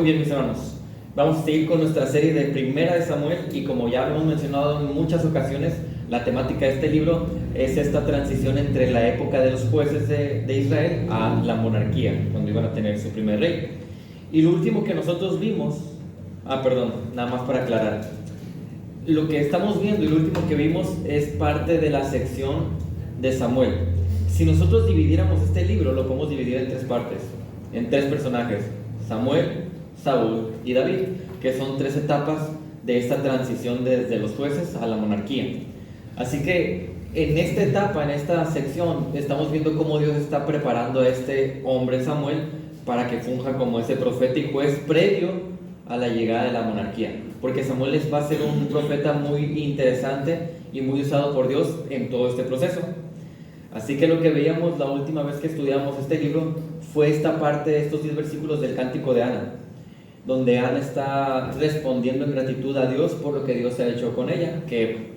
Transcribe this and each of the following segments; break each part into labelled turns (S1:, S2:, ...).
S1: Muy bien, mis hermanos. Vamos a seguir con nuestra serie de Primera de Samuel y como ya hemos mencionado en muchas ocasiones, la temática de este libro es esta transición entre la época de los jueces de Israel a la monarquía, cuando iban a tener su primer rey. Y lo último que nosotros vimos, nada más para aclarar, lo que estamos viendo y lo último que vimos es parte de la sección de Samuel. Si nosotros dividiéramos este libro, lo podemos dividir en tres partes, en tres personajes: Samuel, Saúl y David, que son tres etapas de esta transición desde los jueces a la monarquía. Así que en esta etapa, en esta sección, estamos viendo cómo Dios está preparando a este hombre Samuel para que funja como ese profeta y juez previo a la llegada de la monarquía, porque Samuel va a ser un profeta muy interesante y muy usado por Dios en todo este proceso. Así que lo que veíamos la última vez que estudiamos este libro fue esta parte de estos 10 versículos del Cántico de Ana, donde Ana está respondiendo en gratitud a Dios por lo que Dios ha hecho con ella, que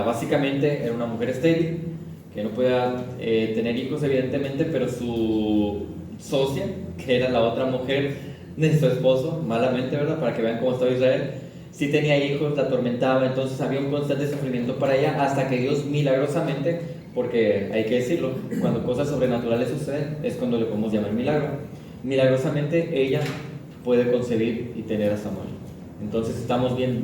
S1: básicamente era una mujer estéril, que no podía tener hijos evidentemente, pero su socia, que era la otra mujer de su esposo, malamente, ¿verdad? Para que vean cómo estaba Israel, sí tenía hijos, la atormentaba, entonces había un constante sufrimiento para ella, hasta que Dios milagrosamente, porque hay que decirlo, cuando cosas sobrenaturales suceden, es cuando le podemos llamar milagro. Milagrosamente ella puede concebir y tener a Samuel. Entonces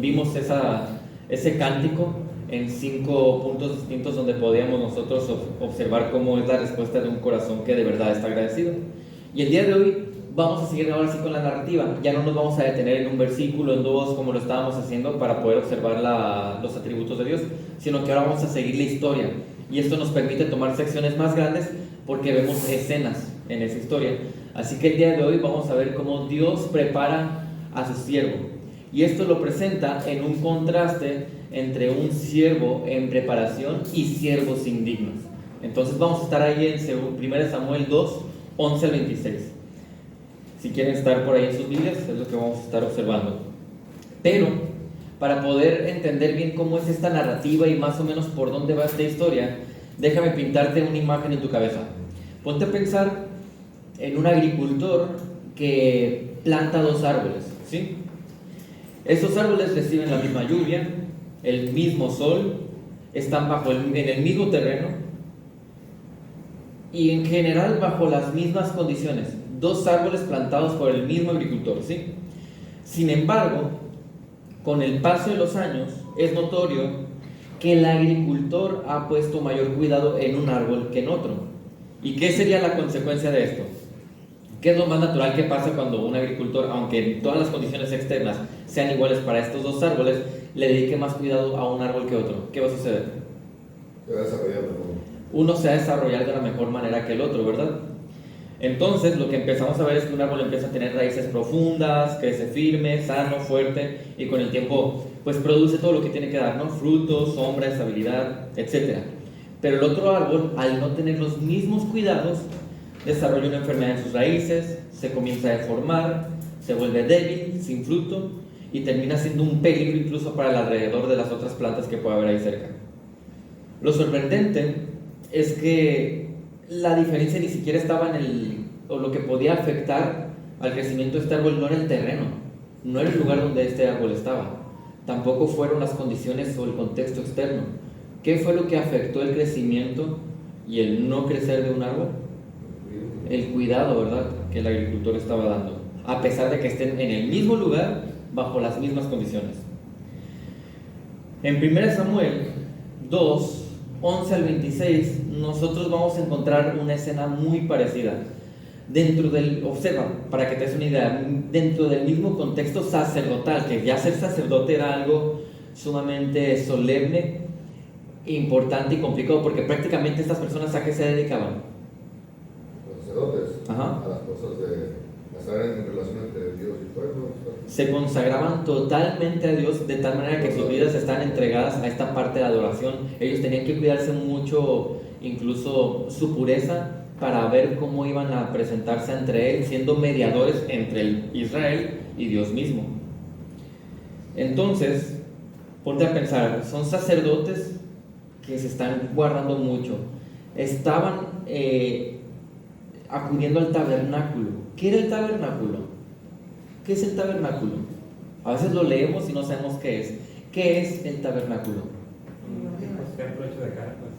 S1: vimos ese cántico en 5 puntos distintos donde podíamos nosotros observar cómo es la respuesta de un corazón que de verdad está agradecido. Y el día de hoy vamos a seguir ahora sí con la narrativa. Ya no nos vamos a detener en un versículo, en dos, como lo estábamos haciendo para poder observar los atributos de Dios, sino que ahora vamos a seguir la historia. Y esto nos permite tomar secciones más grandes porque vemos escenas en esa historia. Así que el día de hoy vamos a ver cómo Dios prepara a su siervo. Y esto lo presenta en un contraste entre un siervo en preparación y siervos indignos. Entonces vamos a estar ahí en 1 Samuel 2, 11 al 26. Si quieren estar por ahí en sus Biblias, es lo que vamos a estar observando. Pero para poder entender bien cómo es esta narrativa y más o menos por dónde va esta historia, déjame pintarte una imagen en tu cabeza. Ponte a pensar en un agricultor que planta 2 árboles, ¿sí? Esos árboles reciben la misma lluvia, el mismo sol, están en el mismo terreno y en general bajo las mismas condiciones. 2 árboles plantados por el mismo agricultor, ¿sí? Sin embargo, con el paso de los años es notorio que el agricultor ha puesto mayor cuidado en un árbol que en otro. ¿Y qué sería la consecuencia de esto? ¿Qué es lo más natural que pasa cuando un agricultor, aunque todas las condiciones externas sean iguales para estos 2 árboles, le dedique más cuidado a un árbol que otro? ¿Qué va a suceder?
S2: Se va a desarrollar mejor.
S1: Uno se va a desarrollar de la mejor manera que el otro, ¿verdad? Entonces lo que empezamos a ver es que un árbol empieza a tener raíces profundas, crece firme, sano, fuerte, y con el tiempo pues produce todo lo que tiene que dar, ¿no? Frutos, sombra, estabilidad, etc. Pero el otro árbol, al no tener los mismos cuidados, desarrolla una enfermedad en sus raíces, se comienza a deformar, se vuelve débil, sin fruto, y termina siendo un peligro incluso para el alrededor de las otras plantas que puede haber ahí cerca. Lo sorprendente es que la diferencia ni siquiera estaba o lo que podía afectar al crecimiento de este árbol no era el terreno, no era el lugar donde este árbol estaba, tampoco fueron las condiciones o el contexto externo. ¿Qué fue lo que afectó el crecimiento y el no crecer de un árbol? El cuidado, ¿verdad?, que el agricultor estaba dando, a pesar de que estén en el mismo lugar, bajo las mismas condiciones. En 1 Samuel 2, 11 al 26, nosotros vamos a encontrar una escena muy parecida. Observa, para que te des una idea, dentro del mismo contexto sacerdotal, que ya ser sacerdote era algo sumamente solemne, importante y complicado, porque prácticamente estas personas ¿a qué se dedicaban?
S2: Los sacerdotes.
S1: Ajá.
S2: A las cosas de estar en relación entre Dios y pueblo.
S1: Se consagraban totalmente a Dios de tal manera que sus vidas están entregadas a esta parte de adoración. Ellos tenían que cuidarse mucho, incluso su pureza, para ver cómo iban a presentarse entre Él, siendo mediadores entre Israel y Dios mismo. Entonces, ponte a pensar, son sacerdotes que se están guardando mucho. Estaban acudiendo al tabernáculo. ¿Qué era el tabernáculo? ¿Qué es el tabernáculo? A veces lo leemos y no sabemos qué es. ¿Qué es el tabernáculo?
S3: Un templo hecho de carpas.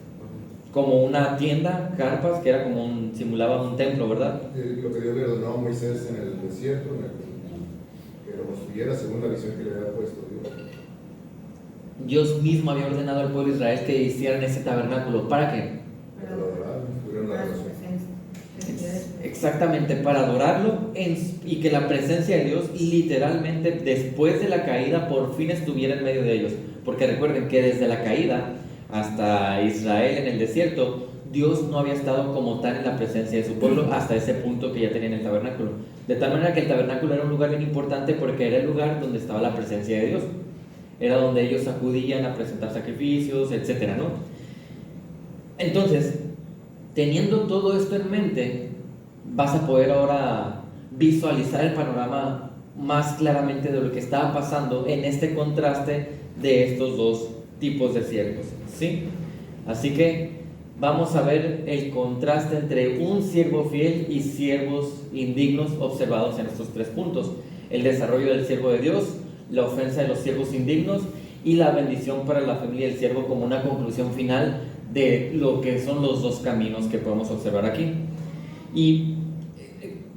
S1: Como una tienda, carpas, que era como simulaba un templo, ¿verdad?
S2: Lo que Dios le ordenó a Moisés en el desierto, que lo construyera según la visión que le había puesto Dios.
S1: Dios mismo había ordenado al pueblo de Israel que hicieran ese tabernáculo. ¿Para qué?
S2: Para adorar, tuvieron una relación.
S1: Exactamente, para adorarlo y que la presencia de Dios literalmente después de la caída por fin estuviera en medio de ellos. Porque recuerden que desde la caída hasta Israel en el desierto, Dios no había estado como tal en la presencia de su pueblo hasta ese punto que ya tenían el tabernáculo. De tal manera que el tabernáculo era un lugar bien importante porque era el lugar donde estaba la presencia de Dios. Era donde ellos acudían a presentar sacrificios, etcétera, ¿no? Entonces, teniendo todo esto en mente, vas a poder ahora visualizar el panorama más claramente de lo que estaba pasando en este contraste de estos dos tipos de siervos, ¿sí? Así que vamos a ver el contraste entre un siervo fiel y siervos indignos observados en estos tres puntos: el desarrollo del siervo de Dios, la ofensa de los siervos indignos y la bendición para la familia del siervo, como una conclusión final de lo que son los dos caminos que podemos observar aquí. ¿Y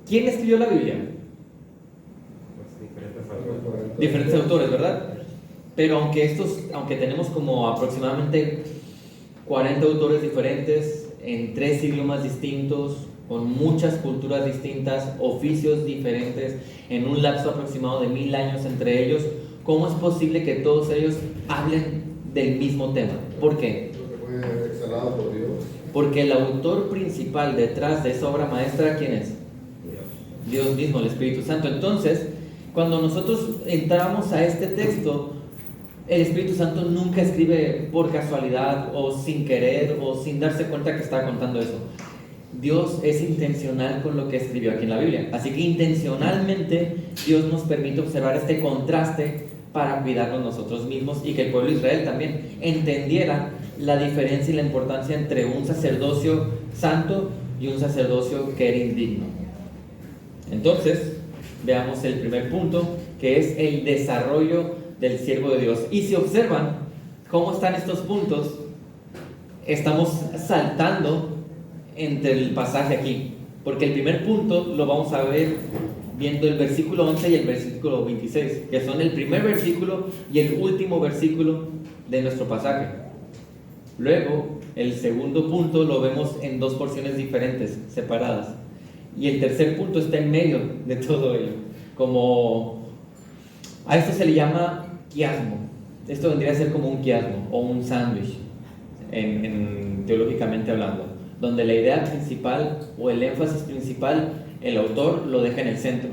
S1: quién escribió la Biblia?
S3: Pues
S1: Diferentes autores, ¿verdad? Pero aunque tenemos como aproximadamente 40 autores diferentes en 3 idiomas distintos, con muchas culturas distintas, oficios diferentes, en un lapso aproximado de 1000 años entre ellos, ¿cómo es posible que todos ellos hablen del mismo tema? ¿Por qué?
S2: Porque fue exhalado por Dios.
S1: Porque el autor principal detrás de esa obra maestra, ¿quién es? Dios mismo, el Espíritu Santo. Entonces, cuando nosotros entramos a este texto, el Espíritu Santo nunca escribe por casualidad o sin querer o sin darse cuenta que está contando eso. Dios es intencional con lo que escribió aquí en la Biblia. Así que intencionalmente Dios nos permite observar este contraste para cuidarnos nosotros mismos y que el pueblo de Israel también entendiera la diferencia y la importancia entre un sacerdocio santo y un sacerdocio que era indigno. Entonces, veamos el primer punto, que es el desarrollo del siervo de Dios. Y si observan cómo están estos puntos, estamos saltando entre el pasaje aquí, porque el primer punto lo vamos a ver viendo el versículo 11 y el versículo 26, que son el primer versículo y el último versículo de nuestro pasaje. Luego, el segundo punto lo vemos en 2 porciones diferentes, separadas, y el tercer punto está en medio de todo ello, como a esto se le llama quiasmo. Esto vendría a ser como un quiasmo o un sándwich, teológicamente hablando, donde la idea principal o el énfasis principal, el autor lo deja en el centro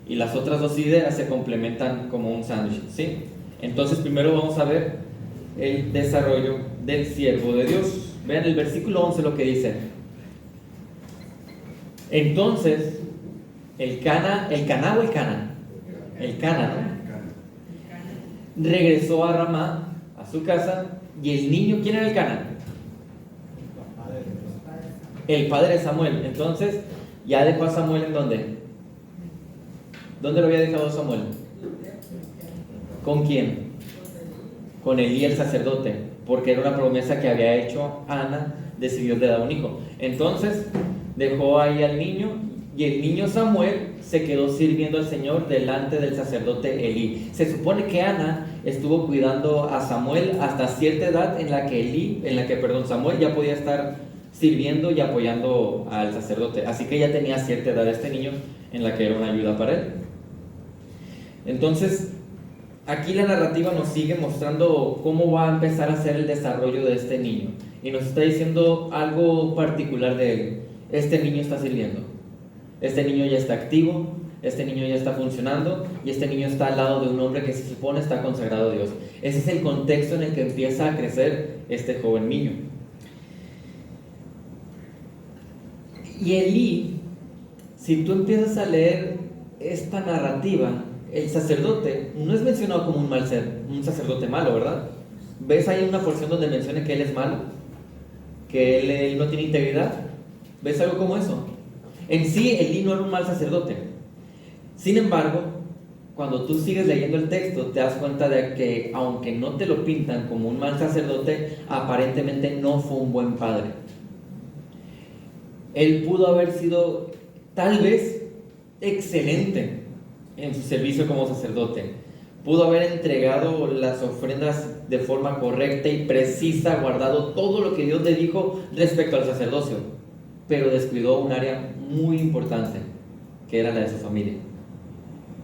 S1: y las otras 2 ideas se complementan como un sándwich, ¿sí? Entonces primero vamos a ver el desarrollo del siervo de Dios. Vean el versículo 11 lo que dice: entonces el Cana regresó a Ramá, a su casa, y el niño, ¿quién era el Cana? El padre de Samuel. Entonces, ya dejó a Samuel ¿en dónde? ¿Dónde lo había dejado Samuel? ¿Con quién? Con Elí el sacerdote, porque era una promesa que había hecho Ana de si Dios le da un hijo. Entonces, dejó ahí al niño, y el niño Samuel se quedó sirviendo al Señor delante del sacerdote Elí. Se supone que Ana estuvo cuidando a Samuel hasta cierta edad en la que Samuel ya podía estar sirviendo y apoyando al sacerdote. Así que ya tenía cierta edad este niño en la que era una ayuda para él. Entonces, aquí la narrativa nos sigue mostrando cómo va a empezar a ser el desarrollo de este niño. Y nos está diciendo algo particular de él. Este niño está sirviendo. Este niño ya está activo, este niño ya está funcionando y este niño está al lado de un hombre que se supone está consagrado a Dios. Ese es el contexto en el que empieza a crecer este joven niño. Y Elí, si tú empiezas a leer esta narrativa, el sacerdote no es mencionado como un mal ser, un sacerdote malo, ¿verdad? ¿Ves ahí una porción donde menciona que él es malo? ¿Que él no tiene integridad? ¿Ves algo como eso? En sí, Elí no era un mal sacerdote. Sin embargo, cuando tú sigues leyendo el texto, te das cuenta de que, aunque no te lo pintan como un mal sacerdote, aparentemente no fue un buen padre. Él pudo haber sido, tal vez, excelente en su servicio como sacerdote. Pudo haber entregado las ofrendas de forma correcta y precisa, guardado todo lo que Dios le dijo respecto al sacerdocio, pero descuidó un área muy importante, que era la de su familia.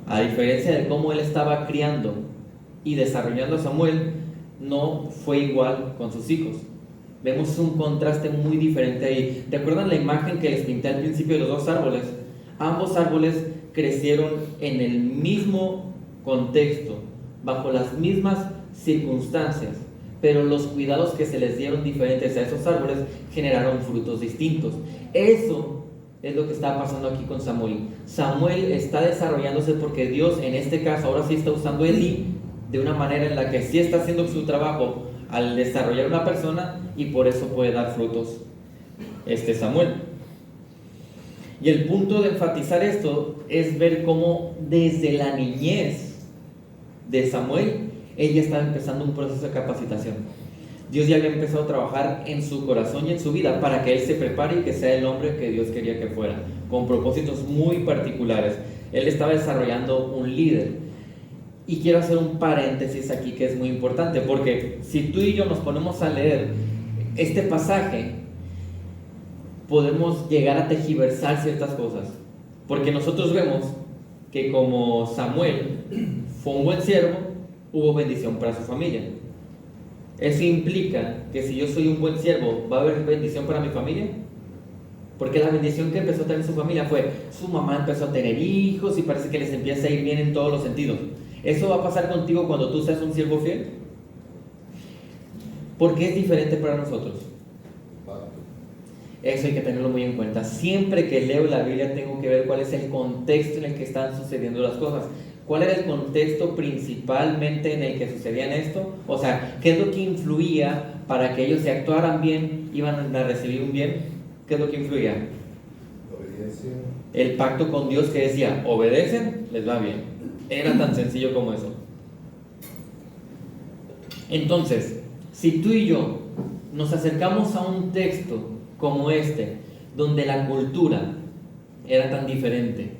S1: A diferencia de cómo él estaba criando y desarrollando a Samuel, no fue igual con sus hijos. Vemos un contraste muy diferente ahí. ¿Recuerdan la imagen que les pinté al principio de los dos árboles? Ambos árboles crecieron en el mismo contexto, bajo las mismas circunstancias, pero los cuidados que se les dieron diferentes a esos árboles generaron frutos distintos. Eso es lo que está pasando aquí con Samuel. Samuel está desarrollándose porque Dios, en este caso, ahora sí está usando a Elí de una manera en la que sí está haciendo su trabajo al desarrollar una persona, y por eso puede dar frutos Samuel. Y el punto de enfatizar esto es ver cómo desde la niñez de Samuel, ella estaba empezando un proceso de capacitación. Dios ya había empezado a trabajar en su corazón y en su vida para que él se prepare y que sea el hombre que Dios quería que fuera, con propósitos muy particulares. Él estaba desarrollando un líder. Y quiero hacer un paréntesis aquí que es muy importante, porque si tú y yo nos ponemos a leer este pasaje, podemos llegar a tergiversar ciertas cosas, porque nosotros vemos que como Samuel fue un buen siervo, hubo bendición para su familia. Eso implica que si yo soy un buen siervo, ¿va a haber bendición para mi familia? Porque la bendición que empezó a tener su familia fue, su mamá empezó a tener hijos y parece que les empieza a ir bien en todos los sentidos. ¿Eso va a pasar contigo cuando tú seas un siervo fiel? ¿Por qué es diferente para nosotros? Eso hay que tenerlo muy en cuenta. Siempre que leo la Biblia tengo que ver cuál es el contexto en el que están sucediendo las cosas. ¿Cuál era el contexto principalmente en el que sucedían esto? O sea, ¿qué es lo que influía para que ellos se actuaran bien, iban a recibir un bien? ¿Qué es lo que influía?
S2: Obediencia.
S1: El pacto con Dios que decía, obedecen, les va bien. Era tan sencillo como eso. Entonces, si tú y yo nos acercamos a un texto como este, donde la cultura era tan diferente,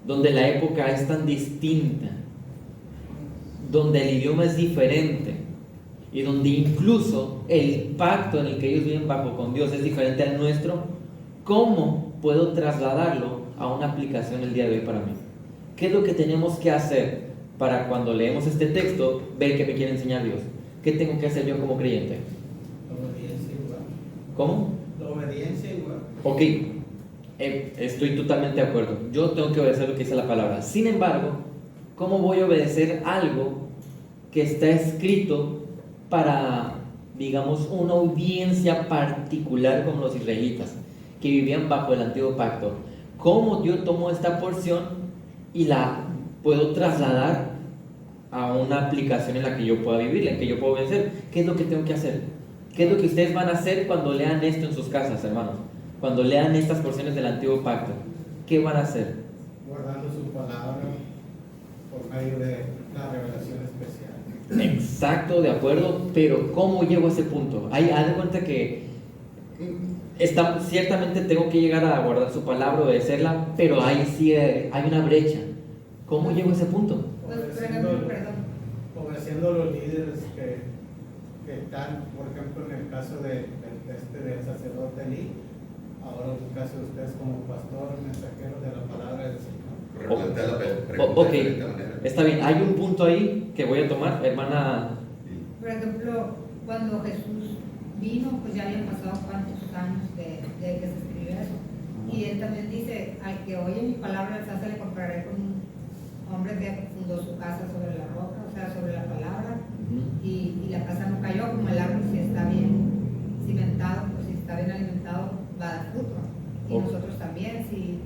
S1: donde la época es tan distinta, donde el idioma es diferente y donde incluso el pacto en el que ellos viven bajo con Dios es diferente al nuestro, ¿cómo puedo trasladarlo a una aplicación el día de hoy para mí? ¿Qué es lo que tenemos que hacer para cuando leemos este texto ver qué me quiere enseñar Dios? ¿Qué tengo que hacer yo como creyente?
S4: La obediencia igual.
S1: ¿Cómo?
S4: La obediencia igual.
S1: Ok, estoy totalmente de acuerdo. Yo tengo que obedecer lo que dice la palabra. Sin embargo, ¿cómo voy a obedecer algo que está escrito para, digamos, una audiencia particular como los israelitas, que vivían bajo el antiguo pacto? ¿Cómo yo tomo esta porción y la puedo trasladar a una aplicación en la que yo pueda vivir, en la que yo pueda obedecer? ¿Qué es lo que tengo que hacer? ¿Qué es lo que ustedes van a hacer cuando lean esto en sus casas, hermanos? Cuando lean estas porciones del antiguo pacto, ¿qué van a hacer?
S4: Guardando su palabra por medio de la revelación especial.
S1: Exacto, de acuerdo, pero ¿cómo llego a ese punto? Haz de cuenta que ciertamente tengo que llegar a guardar su palabra, obedecerla, pero ahí sí hay una brecha. ¿Cómo llego a ese punto?
S4: Obedeciendo los líderes que están, por ejemplo, en el caso del sacerdote Elí, ahora en el caso de ustedes como pastor, mensajeros de la palabra del Señor.
S1: Ok, está bien, hay un punto ahí que voy a tomar, hermana.
S5: Por ejemplo, cuando Jesús vino, pues ya habían pasado cuántos años de que se escribió eso. Y él también dice, al que oye mi palabra, el se le compararé con un hombre que fundó su casa sobre la roca, o sea, sobre la palabra, y la casa no cayó, como el árbol, si está bien cimentado, pues si está bien alimentado, va a dar fruto. Y nosotros también, si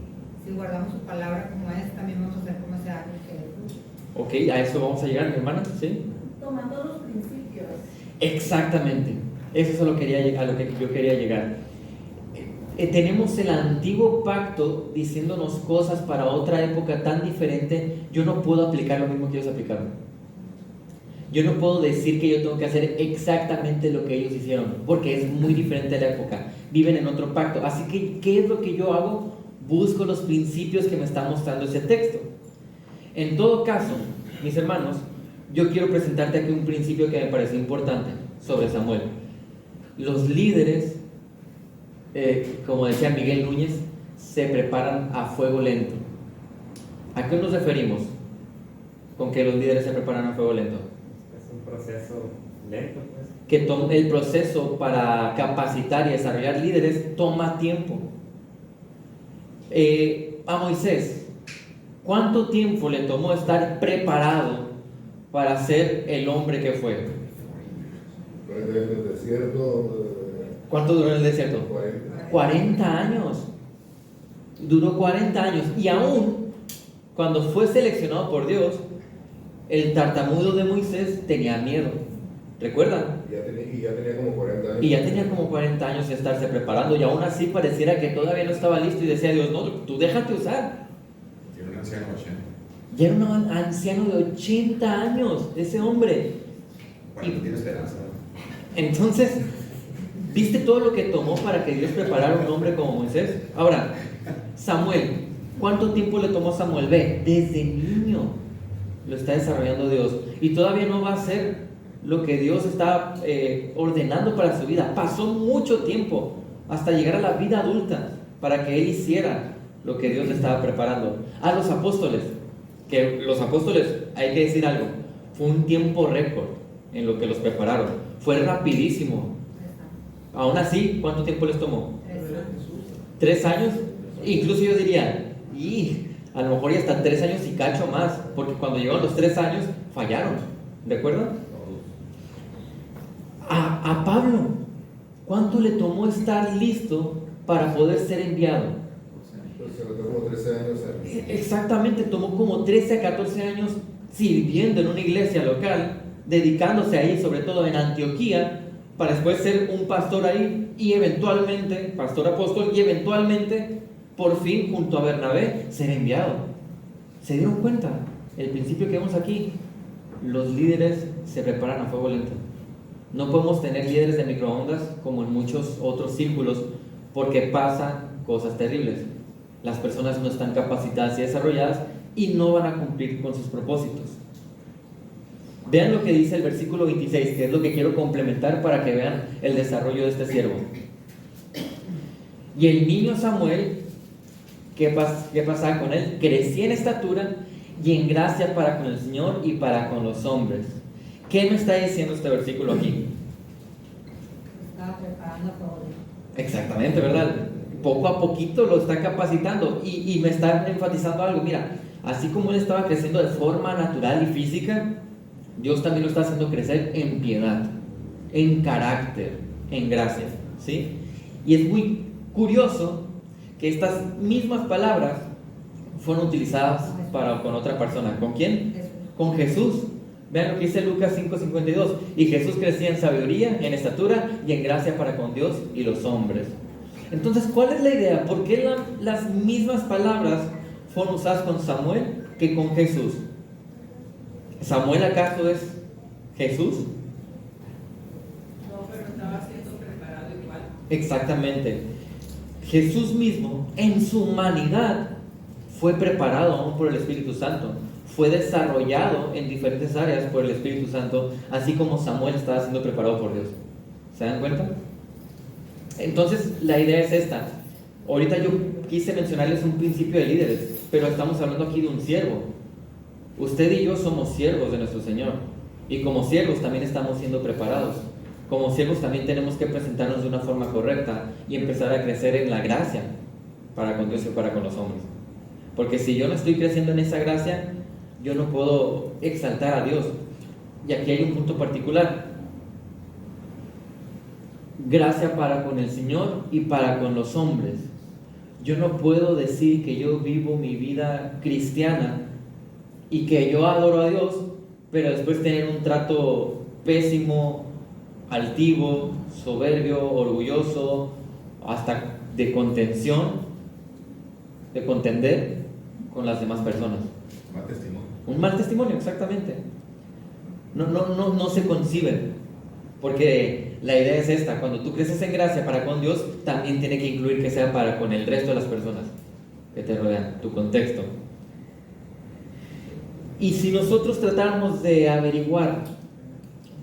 S5: guardamos su palabra como es, también vamos a ser como ese árbol que dé fruto.
S1: Ok, a eso vamos a llegar, mi hermana, ¿sí?
S6: Tomando los principios.
S1: Exactamente, eso es a lo que yo quería llegar. tenemos el antiguo pacto diciéndonos cosas para otra época tan diferente. Yo no puedo aplicar lo mismo que ellos aplicaron. Yo no puedo decir que yo tengo que hacer exactamente lo que ellos hicieron, porque es muy diferente a la época. Viven en otro pacto. Así que, ¿qué es lo que yo hago? Busco los principios que me está mostrando ese texto. En todo caso, mis hermanos, yo quiero presentarte aquí un principio que me pareció importante sobre Samuel. Los líderes, como decía Miguel Núñez, se preparan a fuego lento. ¿A qué nos referimos con que los líderes se preparan a fuego lento?
S3: Es un proceso lento, pues.
S1: Que el proceso para capacitar y desarrollar líderes toma tiempo. A Moisés, ¿cuánto tiempo le tomó estar preparado para ser el hombre que fue?
S2: En el desierto.
S1: ¿Cuánto duró en el desierto? 40 años. Duró 40 años. Y aún cuando fue seleccionado por Dios, el tartamudo de Moisés tenía miedo. ¿Recuerdan?
S2: Y ya tenía como 40 años.
S1: Y ya tenía como 40 años de estarse preparando, y aún así pareciera que todavía no estaba listo, y decía Dios, no, tú déjate usar.
S6: Tiene un anciano de 80.
S1: Ya era un anciano de 80 años, ese hombre.
S6: Bueno, no tiene esperanza.
S1: Entonces, ¿viste todo lo que tomó para que Dios preparara un hombre como Moisés? Ahora, Samuel, ¿cuánto tiempo le tomó a Samuel? Ve, desde niño lo está desarrollando Dios, y todavía no va a ser lo que Dios está ordenando para su vida. Pasó mucho tiempo hasta llegar a la vida adulta para que él hiciera lo que Dios le estaba preparando. A los apóstoles, que los apóstoles, hay que decir algo, fue un tiempo récord en lo que los prepararon, fue rapidísimo. Aún así, ¿cuánto tiempo les tomó? 3 años. Incluso yo diría, a lo mejor ya hasta 3 años y cacho más, porque cuando llegaron los 3 años fallaron. ¿Recuerdan? A Pablo, ¿cuánto le tomó estar listo para poder ser enviado?
S2: Entonces le tomó 13 años.
S1: Exactamente, tomó como 13 a 14 años sirviendo en una iglesia local, dedicándose ahí, sobre todo en Antioquía, para después ser un pastor ahí y eventualmente, pastor apóstol, y eventualmente, por fin, junto a Bernabé, ser enviado. ¿Se dieron cuenta? El principio que vemos aquí, los líderes se preparan a fuego lento. No podemos tener líderes de microondas como en muchos otros círculos, porque pasan cosas terribles. Las personas no están capacitadas y desarrolladas y no van a cumplir con sus propósitos. Vean lo que dice el versículo 26, que es lo que quiero complementar para que vean el desarrollo de este siervo. Y el niño Samuel, ¿qué pasaba con él? Crecía en estatura y en gracia para con el Señor y para con los hombres. ¿Qué me está diciendo este versículo aquí?
S5: Estaba preparando todo.
S1: Exactamente, ¿verdad? Poco a poquito lo está capacitando y me está enfatizando algo. Mira, así como él estaba creciendo de forma natural y física, Dios también lo está haciendo crecer en piedad, en carácter, en gracia, ¿sí? Y es muy curioso que estas mismas palabras fueron utilizadas con otra persona. ¿Con quién?
S5: Jesús.
S1: Con Jesús. Vean lo que dice Lucas 5:52. Y Jesús crecía en sabiduría, en estatura y en gracia para con Dios y los hombres. Entonces, ¿cuál es la idea? ¿Por qué las mismas palabras fueron usadas con Samuel que con Jesús? ¿Samuel acaso es Jesús?
S7: No, pero estaba siendo preparado igual.
S1: Exactamente. Jesús mismo, en su humanidad, fue preparado aún por el Espíritu Santo. Fue desarrollado en diferentes áreas por el Espíritu Santo, así como Samuel estaba siendo preparado por Dios. ¿Se dan cuenta? Entonces, la idea es esta. Ahorita yo quise mencionarles un principio de líderes, pero estamos hablando aquí de un siervo. Usted y yo somos siervos de nuestro Señor, y como siervos también estamos siendo preparados. Como siervos también tenemos que presentarnos de una forma correcta y empezar a crecer en la gracia para con Dios y para con los hombres. Porque si yo no estoy creciendo en esa gracia, yo no puedo exaltar a Dios. Y aquí hay un punto particular. Gracia para con el Señor y para con los hombres. Yo no puedo decir que yo vivo mi vida cristiana y que yo adoro a Dios, pero después tener un trato pésimo, altivo, soberbio, orgulloso, hasta de contención, de contender con las demás personas.
S6: Mal testimonio.
S1: Un mal testimonio, exactamente. No se conciben. Porque la idea es esta: cuando tú creces en gracia para con Dios, también tiene que incluir que sea para con el resto de las personas que te rodean, tu contexto. Y si nosotros tratáramos de averiguar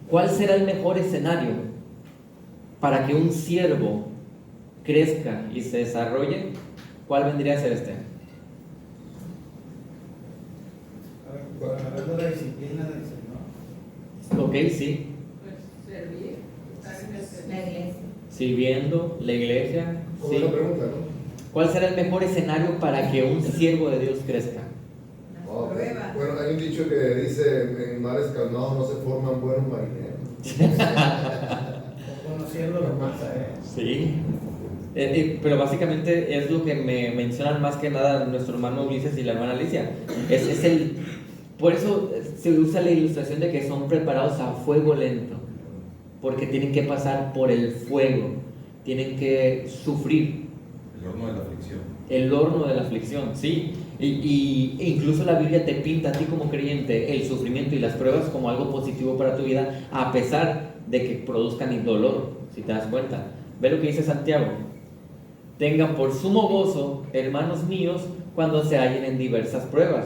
S1: cuál será el mejor escenario para que un siervo crezca y se desarrolle, ¿cuál vendría a ser este?
S4: Agarrando la disciplina del Señor.
S1: Ok, sí.
S7: Pues servir, estar en el
S5: La
S7: servicio.
S5: iglesia.
S1: Sirviendo, la iglesia.
S2: Como
S1: Sí.
S2: una pregunta, ¿no?
S1: ¿Cuál será el mejor escenario para que un siervo de Dios crezca?
S7: Las
S2: Oh,
S7: pruebas.
S2: bueno, hay un dicho que dice: en mares calmados no se forman buenos marineros.
S4: O conociendo lo más a Él.
S1: Sí. Pero básicamente es lo que me mencionan más que nada nuestro hermano Ulises y la hermana Alicia. Por eso se usa la ilustración de que son preparados a fuego lento, porque tienen que pasar por el fuego, tienen que sufrir
S6: El horno de la aflicción.
S1: el horno de la aflicción, sí. E incluso la Biblia te pinta a ti como creyente el sufrimiento y las pruebas como algo positivo para tu vida, a pesar de que produzcan dolor, si te das cuenta. Ve lo que dice Santiago: tengan por sumo gozo, hermanos míos, cuando se hallen en diversas pruebas.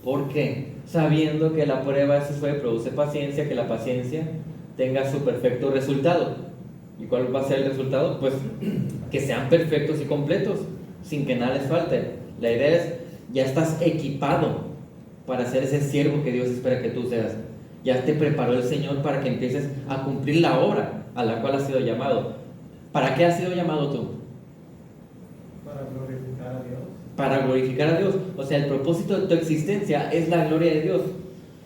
S1: ¿Por qué? Sabiendo que la prueba de su fe produce paciencia, que la paciencia tenga su perfecto resultado. ¿Y cuál va a ser el resultado? Pues que sean perfectos y completos, sin que nada les falte. La idea es: ya estás equipado para ser ese siervo que Dios espera que tú seas. Ya te preparó el Señor para que empieces a cumplir la obra a la cual has sido llamado. ¿Para qué has sido llamado tú?
S4: Para glorificar a Dios.
S1: Para glorificar a Dios. O sea, el propósito de tu existencia es la gloria de Dios.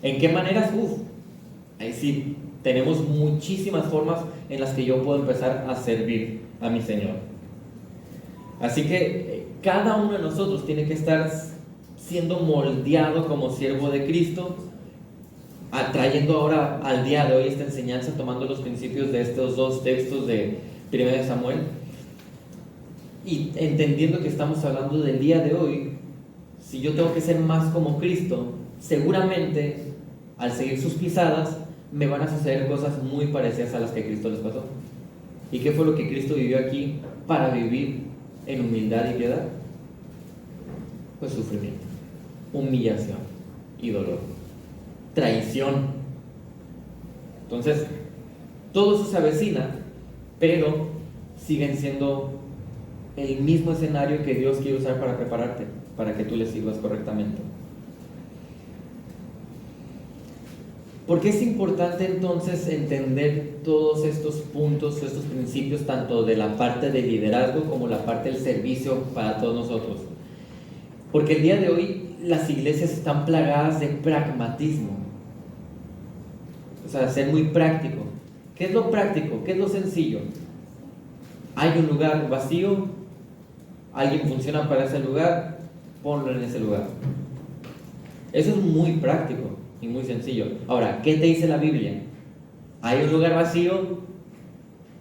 S1: ¿En qué maneras? Ahí sí, tenemos muchísimas formas en las que yo puedo empezar a servir a mi Señor. Así que cada uno de nosotros tiene que estar siendo moldeado como siervo de Cristo, trayendo ahora al día de hoy esta enseñanza, tomando los principios de estos dos textos de 1 Samuel, y entendiendo que estamos hablando del día de hoy. Si yo tengo que ser más como Cristo, seguramente al seguir sus pisadas me van a suceder cosas muy parecidas a las que Cristo les pasó. ¿Y qué fue lo que Cristo vivió aquí para vivir en humildad y piedad? Pues sufrimiento, humillación y dolor, traición. Entonces, todo eso se avecina, pero siguen siendo el mismo escenario que Dios quiere usar para prepararte, para que tú le sirvas correctamente. ¿Por qué es importante entonces entender todos estos puntos, estos principios, tanto de la parte del liderazgo como la parte del servicio para todos nosotros? Porque el día de hoy las iglesias están plagadas de pragmatismo, o sea, ser muy práctico. ¿Qué es lo práctico? ¿Qué es lo sencillo? Hay un lugar vacío, alguien funciona para ese lugar, ponlo en ese lugar. Eso es muy práctico y muy sencillo. Ahora, ¿qué te dice la Biblia? Hay un lugar vacío,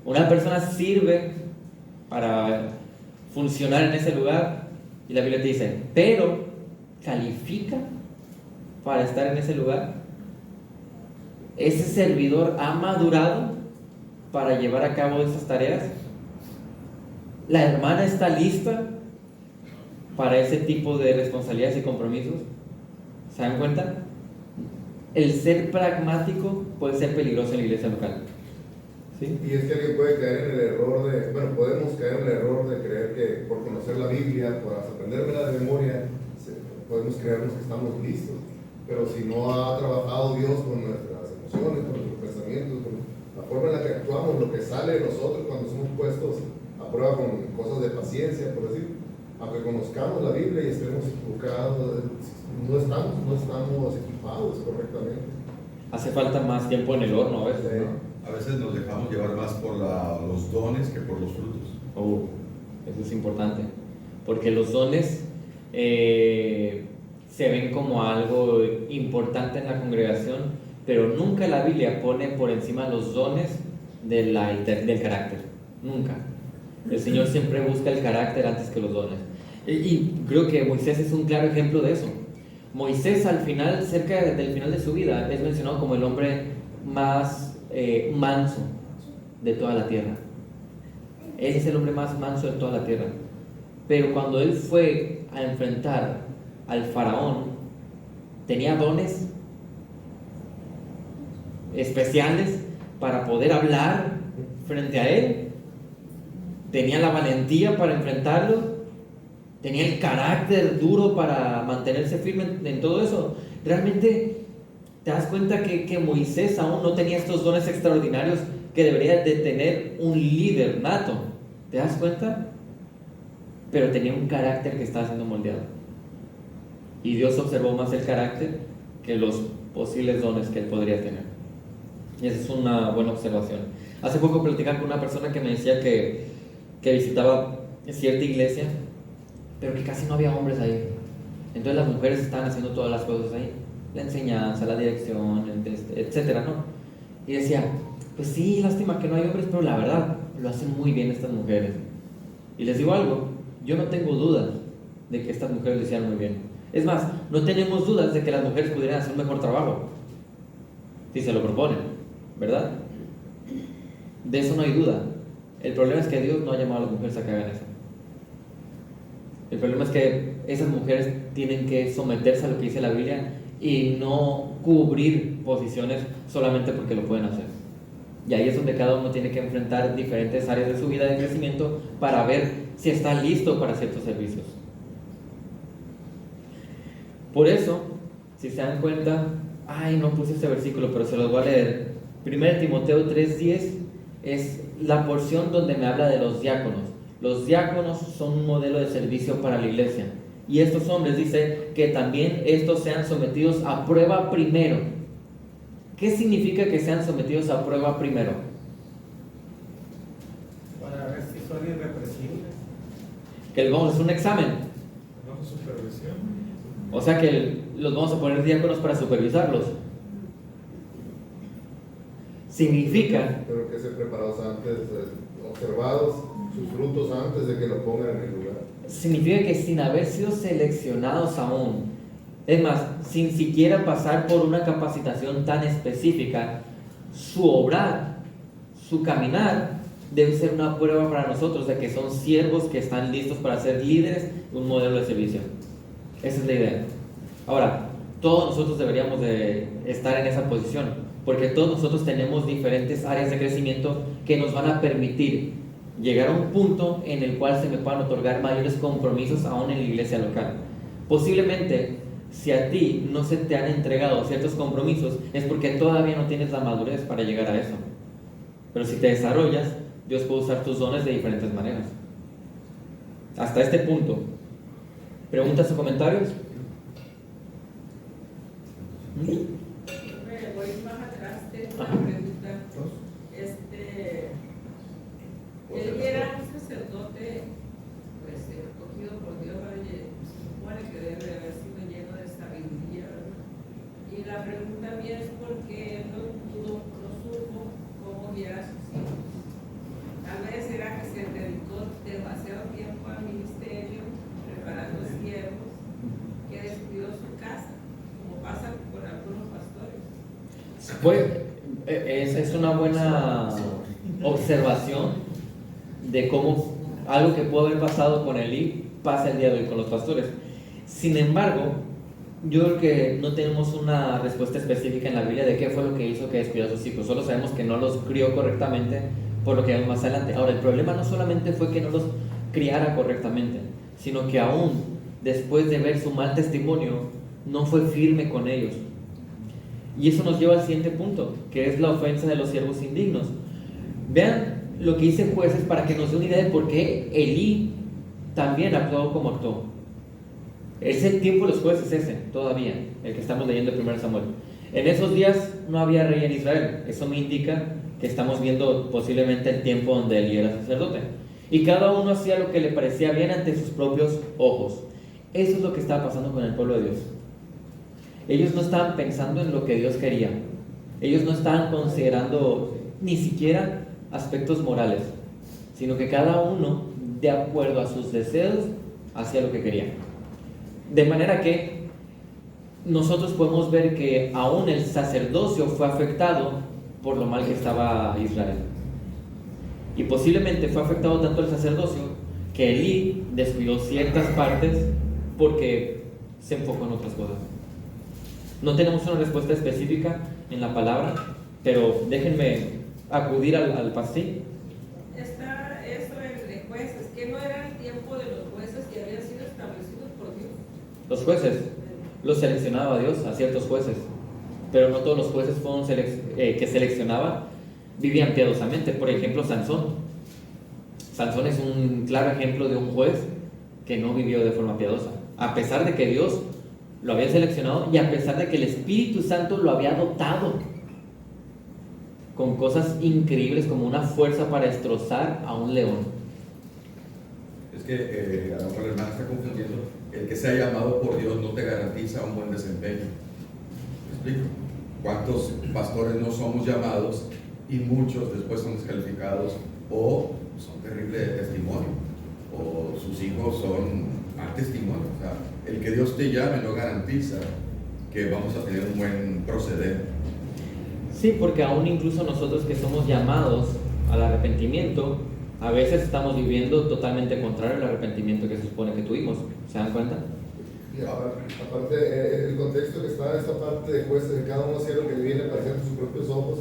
S1: una persona sirve para funcionar en ese lugar, y la Biblia te dice: pero ¿califica para estar en ese lugar? ¿Ese servidor ha madurado para llevar a cabo esas tareas? ¿La hermana está lista para ese tipo de responsabilidades y compromisos? ¿Se dan cuenta? El ser pragmático puede ser peligroso en la iglesia local. ¿Sí?
S2: Y es que alguien puede caer en el error de, podemos caer en el error de creer que por conocer la Biblia, por aprendérmela de memoria, podemos creernos que estamos listos. Pero si no ha trabajado Dios con nuestras emociones, con nuestros pensamientos, con la forma en la que actuamos, lo que sale de nosotros cuando somos puestos a prueba con cosas de paciencia, por decir, aunque conozcamos la Biblia y estemos equivocados, no estamos equipados correctamente.
S1: Hace falta más tiempo en el horno a veces, ¿no?
S6: A veces nos dejamos llevar más por los dones que por los frutos.
S1: Eso es importante, porque los dones se ven como algo importante en la congregación, pero nunca la Biblia pone por encima los dones del carácter, nunca. El Señor siempre busca el carácter antes que los dones. Y creo que Moisés es un claro ejemplo de eso. Moisés al final, cerca del final de su vida, es mencionado como el hombre más manso de toda la tierra. Él es el hombre más manso de toda la tierra. Pero cuando él fue a enfrentar al faraón, tenía dones especiales para poder hablar frente a él. Tenía la valentía para enfrentarlo. Tenía el carácter duro para mantenerse firme en todo eso. Realmente te das cuenta que Moisés aún no tenía estos dones extraordinarios que debería de tener un líder nato. ¿Te das cuenta? Pero tenía un carácter que estaba siendo moldeado. Y Dios observó más el carácter que los posibles dones que él podría tener. Y esa es una buena observación. Hace poco platicaba con una persona que me decía que visitaba cierta iglesia, pero que casi no había hombres ahí. Entonces las mujeres estaban haciendo todas las cosas ahí, la enseñanza, la dirección, etcétera, ¿no? Y decía, pues sí, lástima que no hay hombres, pero la verdad, lo hacen muy bien estas mujeres. Y les digo algo, yo no tengo dudas de que estas mujeres lo hicieran muy bien. Es más, no tenemos dudas de que las mujeres pudieran hacer un mejor trabajo, si se lo proponen, ¿verdad? De eso no hay duda. El problema es que Dios no ha llamado a las mujeres a que hagan eso. El problema es que esas mujeres tienen que someterse a lo que dice la Biblia y no cubrir posiciones solamente porque lo pueden hacer. Y ahí es donde cada uno tiene que enfrentar diferentes áreas de su vida de crecimiento para ver si está listo para ciertos servicios. Por eso, si se dan cuenta, no puse este versículo, pero se los voy a leer. 1 Timoteo 3:10 es la porción donde me habla de los diáconos. Los diáconos son un modelo de servicio para la iglesia. Y estos hombres dice que también estos sean sometidos a prueba primero. ¿Qué significa que sean sometidos a prueba primero?
S4: Para ver si son irrepresibles.
S1: Que les vamos a hacer un examen.
S6: Bajo supervisión.
S1: O sea que los vamos a poner diáconos para supervisarlos. Significa...
S2: Pero que ser preparados antes, observados sus frutos antes de que lo pongan en el lugar.
S1: Significa que sin haber sido seleccionados aún, es más, sin siquiera pasar por una capacitación tan específica, su obrar, su caminar, debe ser una prueba para nosotros de que son siervos que están listos para ser líderes de un modelo de servicio. Esa es la idea. Ahora, todos nosotros deberíamos de estar en esa posición, porque todos nosotros tenemos diferentes áreas de crecimiento que nos van a permitir llegar a un punto en el cual se me puedan otorgar mayores compromisos aún en la iglesia local. Posiblemente, si a ti no se te han entregado ciertos compromisos, es porque todavía no tienes la madurez para llegar a eso. Pero si te desarrollas, Dios puede usar tus dones de diferentes maneras. Hasta este punto. ¿Preguntas o comentarios?
S7: Me voy más atrás, tengo una pregunta. Él era un sacerdote, pues, escogido por Dios, se supone que debe haber sido lleno de sabiduría, ¿verdad? Y la pregunta mía es por qué él no supo cómo guiar a sus hijos. Tal vez era que se dedicó demasiado tiempo al ministerio, preparando siervos, que descuidó su casa, como pasa con algunos pastores.
S1: Es una buena observación de cómo algo que pudo haber pasado con Elí pasa el día de hoy con los pastores. Sin embargo, yo creo que no tenemos una respuesta específica en la Biblia de qué fue lo que hizo que descuidó a sus hijos. Solo sabemos que no los crió correctamente, por lo que vemos más adelante. Ahora, el problema no solamente fue que no los criara correctamente, sino que aún después de ver su mal testimonio, no fue firme con ellos. Y eso nos lleva al siguiente punto, que es la ofensa de los siervos indignos. Vean lo que dice Jueces para que nos dé una idea de por qué Elí también actuó como actuó. Es el tiempo de los jueces ese, todavía, el que estamos leyendo en 1 Samuel. En esos días no había rey en Israel. Eso me indica que estamos viendo posiblemente el tiempo donde Elí era sacerdote. Y cada uno hacía lo que le parecía bien ante sus propios ojos. Eso es lo que estaba pasando con el pueblo de Dios. Ellos no estaban pensando en lo que Dios quería. Ellos no estaban considerando ni siquiera aspectos morales. sino que cada uno, de acuerdo a sus deseos, hacía lo que quería. De manera que nosotros podemos ver que aún el sacerdocio fue afectado por lo mal que estaba Israel. Y posiblemente fue afectado tanto el sacerdocio que Elí descuidó ciertas partes porque se enfocó en otras cosas. No tenemos una respuesta específica en la palabra, pero déjenme acudir al pasí.
S7: Está eso entre jueces, que no era el tiempo de los jueces que habían sido establecidos por Dios.
S1: Los jueces, los seleccionaba Dios a ciertos jueces, pero no todos los jueces fueron que seleccionaba vivían piadosamente. Por ejemplo, Sansón. Sansón es un claro ejemplo de un juez que no vivió de forma piadosa, a pesar de que Dios lo había seleccionado y a pesar de que el Espíritu Santo lo había dotado con cosas increíbles como una fuerza para destrozar a un león.
S6: Es que a lo mejor el hermano está confundiendo. El que sea llamado por Dios no te garantiza un buen desempeño. ¿Me explico? ¿Cuántos pastores no somos llamados y muchos después son descalificados o son terrible testimonio, o sus hijos son mal testimonio? O sea, el que Dios te llame no garantiza que vamos a tener un buen proceder.
S1: Sí, porque aún incluso nosotros que somos llamados al arrepentimiento, a veces estamos viviendo totalmente contrario al arrepentimiento que se supone que tuvimos. ¿Se dan cuenta?
S2: Y aparte, el contexto que está esta parte de jueces, que cada uno hacía lo que le viene a parecer con sus propios ojos.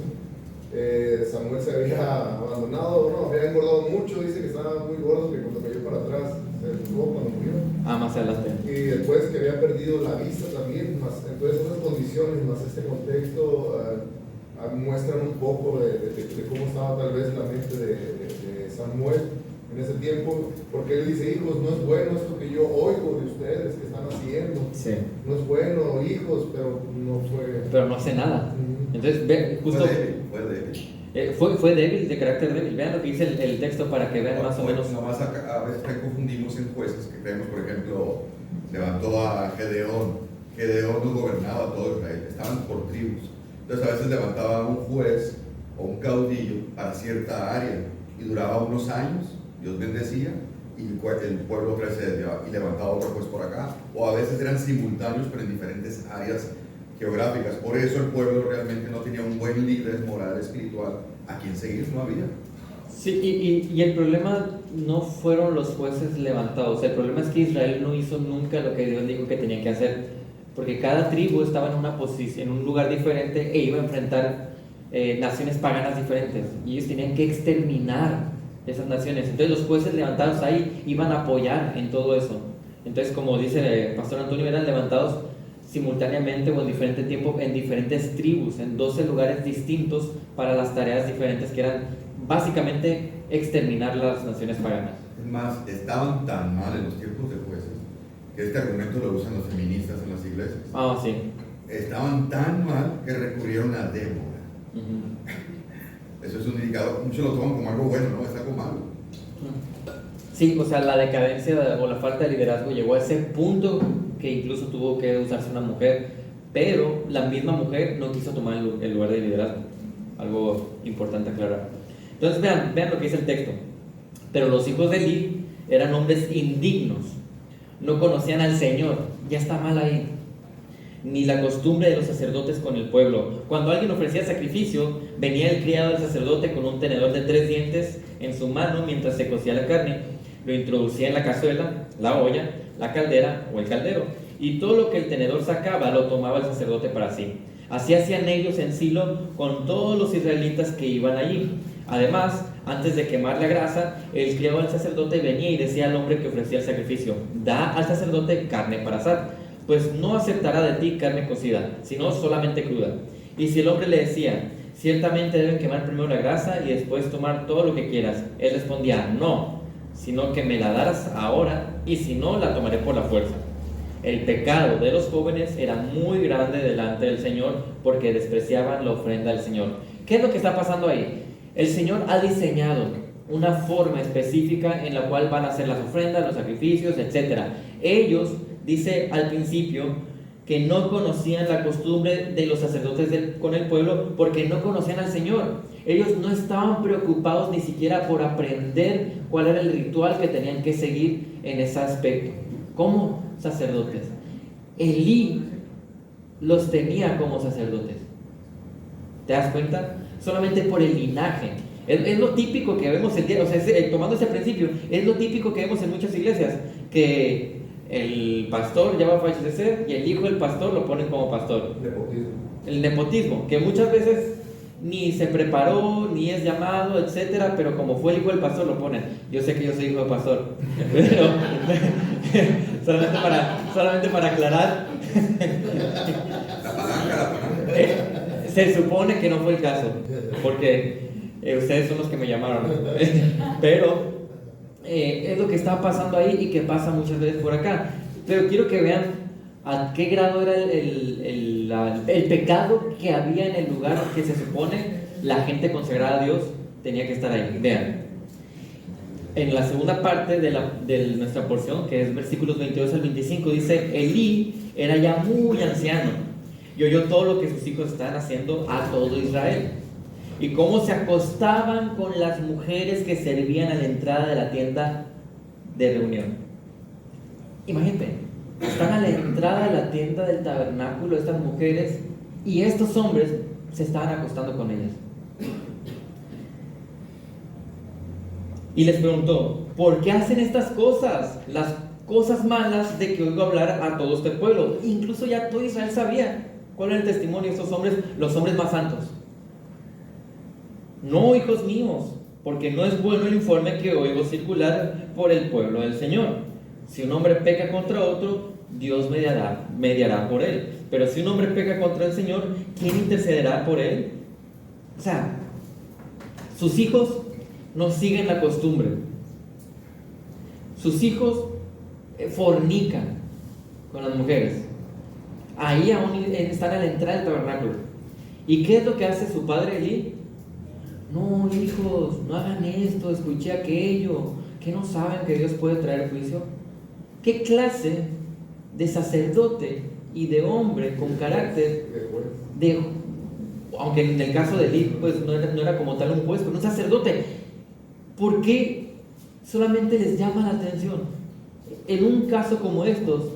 S2: Samuel se había abandonado, no, había engordado mucho, dice que estaba muy gordo, que cuando cayó para atrás se desnudó cuando murió.
S1: Más adelante.
S2: Y después que había perdido la vista también, más, entonces esas condiciones, más este contexto, muestran un poco de cómo estaba tal vez la mente de Samuel en ese tiempo, porque él dice: hijos, no es bueno esto que yo oigo de ustedes que están haciendo,
S1: Sí.
S2: no es bueno, hijos, pero no fue.
S1: Pero no hace nada.
S2: Ujú.
S1: Entonces, ve, justo fue débil, de carácter débil. Vean lo que dice el texto para que vean más o menos.
S6: Nomás a veces confundimos en jueces, que creemos, por ejemplo, levantó a Gedeón. Gedeón no gobernaba todo Israel, estaban por tribus. Entonces a veces levantaba un juez o un caudillo para cierta área y duraba unos años, Dios bendecía y el pueblo crecía y levantaba otro juez por acá. O a veces eran simultáneos pero en diferentes áreas geográficas. Por eso el pueblo realmente no tenía un buen líder moral, espiritual, a quien seguir no había.
S1: Sí, y el problema no fueron los jueces levantados. El problema es que Israel no hizo nunca lo que Dios dijo que tenía que hacer, porque cada tribu estaba en una posición, en un lugar diferente e iba a enfrentar naciones paganas diferentes y ellos tenían que exterminar esas naciones. Entonces los jueces levantados ahí iban a apoyar en todo eso. Entonces, como dice el pastor Antonio, eran levantados simultáneamente o en diferente tiempo en diferentes tribus, en 12 lugares distintos para las tareas diferentes que eran básicamente exterminar las naciones paganas.
S6: Es más, estaban tan mal en los tiempos de jueces que este argumento lo usan los feministas en las iglesias.
S1: Sí.
S6: Estaban tan mal que recurrieron a Débora. Eso es un indicador, muchos lo toman como algo bueno, no es algo malo.
S1: Sí, o sea, la decadencia o la falta de liderazgo llegó a ese punto que incluso tuvo que usarse una mujer, pero la misma mujer no quiso tomar el lugar de liderazgo. Algo importante aclarar. Entonces vean lo que dice el texto. Pero los hijos de Elí eran hombres indignos, no conocían al Señor, ya está mal ahí, ni la costumbre de los sacerdotes con el pueblo. Cuando alguien ofrecía sacrificio, venía el criado del sacerdote con un tenedor de 3 dientes en su mano mientras se cocía la carne, lo introducía en la cazuela, la olla, la caldera o el caldero, y todo lo que el tenedor sacaba lo tomaba el sacerdote para sí. Así hacían ellos en Silo con todos los israelitas que iban allí. Además, antes de quemar la grasa, el criado del sacerdote venía y decía al hombre que ofrecía el sacrificio: da al sacerdote carne para asar, pues no aceptará de ti carne cocida, sino solamente cruda. Y si el hombre le decía: ciertamente deben quemar primero la grasa y después tomar todo lo que quieras, él respondía: no, sino que me la darás ahora, y si no, la tomaré por la fuerza. El pecado de los jóvenes era muy grande delante del Señor, porque despreciaban la ofrenda del Señor. ¿Qué es lo que está pasando ahí? El Señor ha diseñado una forma específica en la cual van a hacer las ofrendas, los sacrificios, etc. Ellos, dice al principio, que no conocían la costumbre de los sacerdotes con el pueblo porque no conocían al Señor. Ellos no estaban preocupados ni siquiera por aprender cuál era el ritual que tenían que seguir en ese aspecto. Como sacerdotes, Elí los tenía como sacerdotes. ¿Te das cuenta? Solamente por el linaje. Es lo típico que vemos el día, o sea, tomando ese principio, es lo típico que vemos en muchas iglesias, que el pastor ya va a fallecer y el hijo del pastor lo ponen como pastor.
S2: Nepotismo.
S1: El nepotismo, que muchas veces ni se preparó, ni es llamado, etcétera, pero como fue el hijo del pastor lo ponen. Yo sé que yo soy hijo de pastor, pero solamente para aclarar.
S6: La palanca.
S1: Se supone que no fue el caso, porque ustedes son los que me llamaron, pero es lo que está pasando ahí y que pasa muchas veces por acá. Pero quiero que vean a qué grado era el pecado que había en el lugar que se supone la gente consagrada a Dios tenía que estar ahí. Vean, en la segunda parte de nuestra porción, que es versículos 22 al 25, dice: Elí era ya muy anciano y oyó todo lo que sus hijos estaban haciendo a todo Israel, y cómo se acostaban con las mujeres que servían a la entrada de la tienda de reunión. Imagínate, están a la entrada de la tienda del tabernáculo estas mujeres, y estos hombres se estaban acostando con ellas. Y les preguntó: ¿por qué hacen estas cosas? Las cosas malas de que oigo hablar a todo este pueblo. Incluso ya todo Israel sabía cuál era el testimonio de estos hombres, los hombres más santos. No, hijos míos, porque no es bueno el informe que oigo circular por el pueblo del Señor. Si un hombre peca contra otro, Dios mediará por él. Pero si un hombre peca contra el Señor, ¿quién intercederá por él? O sea, sus hijos no siguen la costumbre. Sus hijos fornican con las mujeres. Ahí aún están a la entrada del tabernáculo. ¿Y qué es lo que hace su padre Elí? No, hijos, no hagan esto, escuché aquello, que no saben que Dios puede traer juicio. ¿Qué clase de sacerdote y de hombre con carácter aunque en el caso de Elí pues no era como tal un juez, pero un sacerdote? ¿Por qué solamente les llama la atención? En un caso como estos,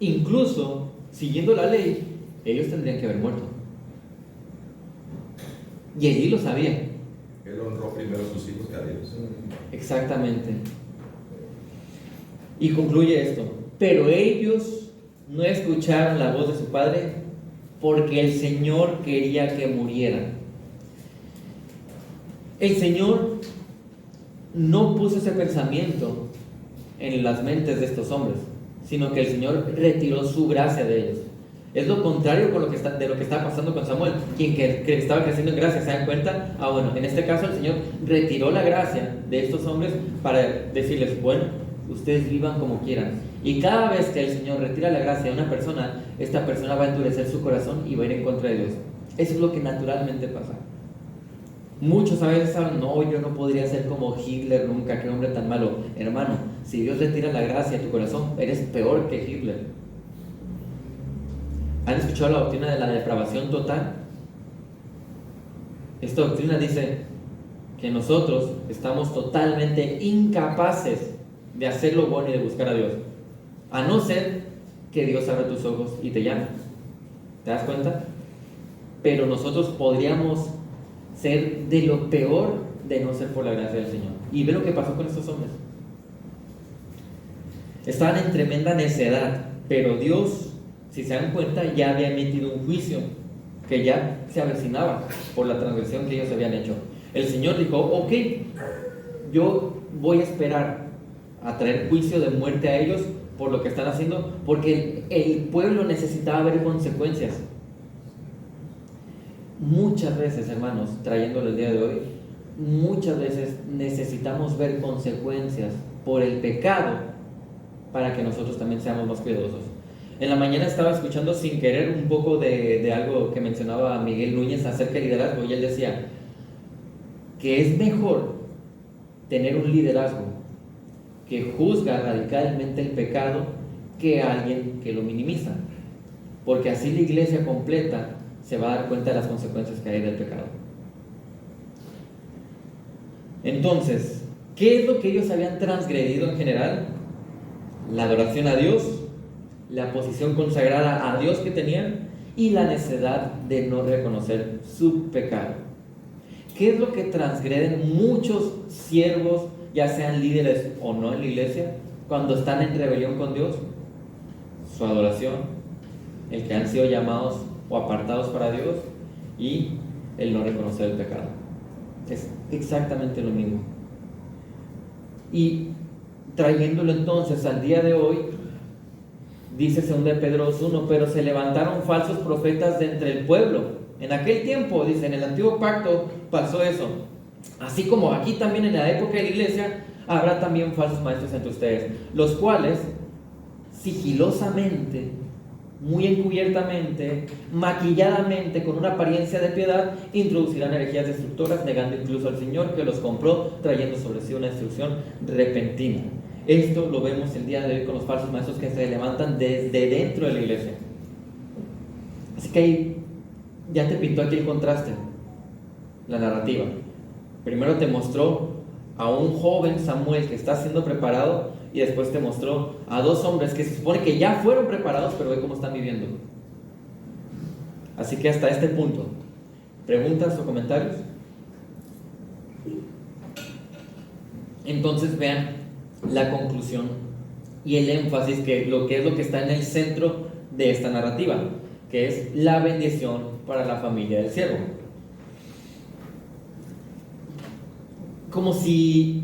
S1: incluso siguiendo la ley, ellos tendrían que haber muerto. Y Elí lo sabía.
S6: Él honró primero a sus hijos que a Dios.
S1: Exactamente. Y concluye esto: pero ellos no escucharon la voz de su padre porque el Señor quería que murieran. El Señor no puso ese pensamiento en las mentes de estos hombres, sino que el Señor retiró su gracia de ellos. Es lo contrario de lo que está pasando con Samuel, quien que estaba creciendo en gracia. ¿Se dan cuenta? Bueno, en este caso el Señor retiró la gracia de estos hombres para decirles: bueno, ustedes vivan como quieran. Y cada vez que el Señor retira la gracia de una persona, esta persona va a endurecer su corazón y va a ir en contra de Dios. Eso es lo que naturalmente pasa. Muchos a veces saben: no, yo no podría ser como Hitler nunca, qué hombre tan malo. Hermano, si Dios retira la gracia de tu corazón, eres peor que Hitler. ¿Han escuchado la doctrina de la depravación total? Esta doctrina dice que nosotros estamos totalmente incapaces de hacer lo bueno y de buscar a Dios, a no ser que Dios abra tus ojos y te llame. ¿Te das cuenta? Pero nosotros podríamos ser de lo peor de no ser por la gracia del Señor. Y ve lo que pasó con estos hombres. Estaban en tremenda necedad, pero Dios, si se dan cuenta, ya había emitido un juicio que ya se avecinaba por la transgresión que ellos habían hecho. El Señor dijo: ok, yo voy a esperar a traer juicio de muerte a ellos por lo que están haciendo, porque el pueblo necesitaba ver consecuencias. Muchas veces, hermanos, trayéndolo el día de hoy, muchas veces necesitamos ver consecuencias por el pecado para que nosotros también seamos más cuidadosos. En la mañana estaba escuchando sin querer un poco de algo que mencionaba Miguel Núñez acerca del liderazgo, y él decía que es mejor tener un liderazgo que juzga radicalmente el pecado que alguien que lo minimiza. porque así la iglesia completa se va a dar cuenta de las consecuencias que hay del pecado. Entonces, ¿qué es lo que ellos habían transgredido en general? La adoración a Dios, la posición consagrada a Dios que tenían y la necedad de no reconocer su pecado. ¿Qué es lo que transgreden muchos siervos, ya sean líderes o no en la iglesia, cuando están en rebelión con Dios? Su adoración, el que han sido llamados o apartados para Dios y el no reconocer el pecado. Es exactamente lo mismo. Y trayéndolo entonces al día de hoy, dice 2 de Pedro 2:1, pero se levantaron falsos profetas de entre el pueblo. En aquel tiempo, dice, en el antiguo pacto pasó eso. Así como aquí también en la época de la iglesia, habrá también falsos maestros entre ustedes, los cuales sigilosamente, muy encubiertamente, maquilladamente, con una apariencia de piedad, introducirán herejías destructoras, negando incluso al Señor que los compró, trayendo sobre sí una destrucción repentina. Esto lo vemos el día de hoy con los falsos maestros que se levantan desde dentro de la iglesia. Así que ahí ya te pintó aquí el contraste, la narrativa. Primero te mostró a un joven Samuel que está siendo preparado, y después te mostró a dos hombres que se supone que ya fueron preparados, pero ve cómo están viviendo. Así que hasta este punto, ¿preguntas o comentarios? Entonces vean la conclusión y el énfasis que es lo que está en el centro de esta narrativa, que es la bendición para la familia del siervo. Como si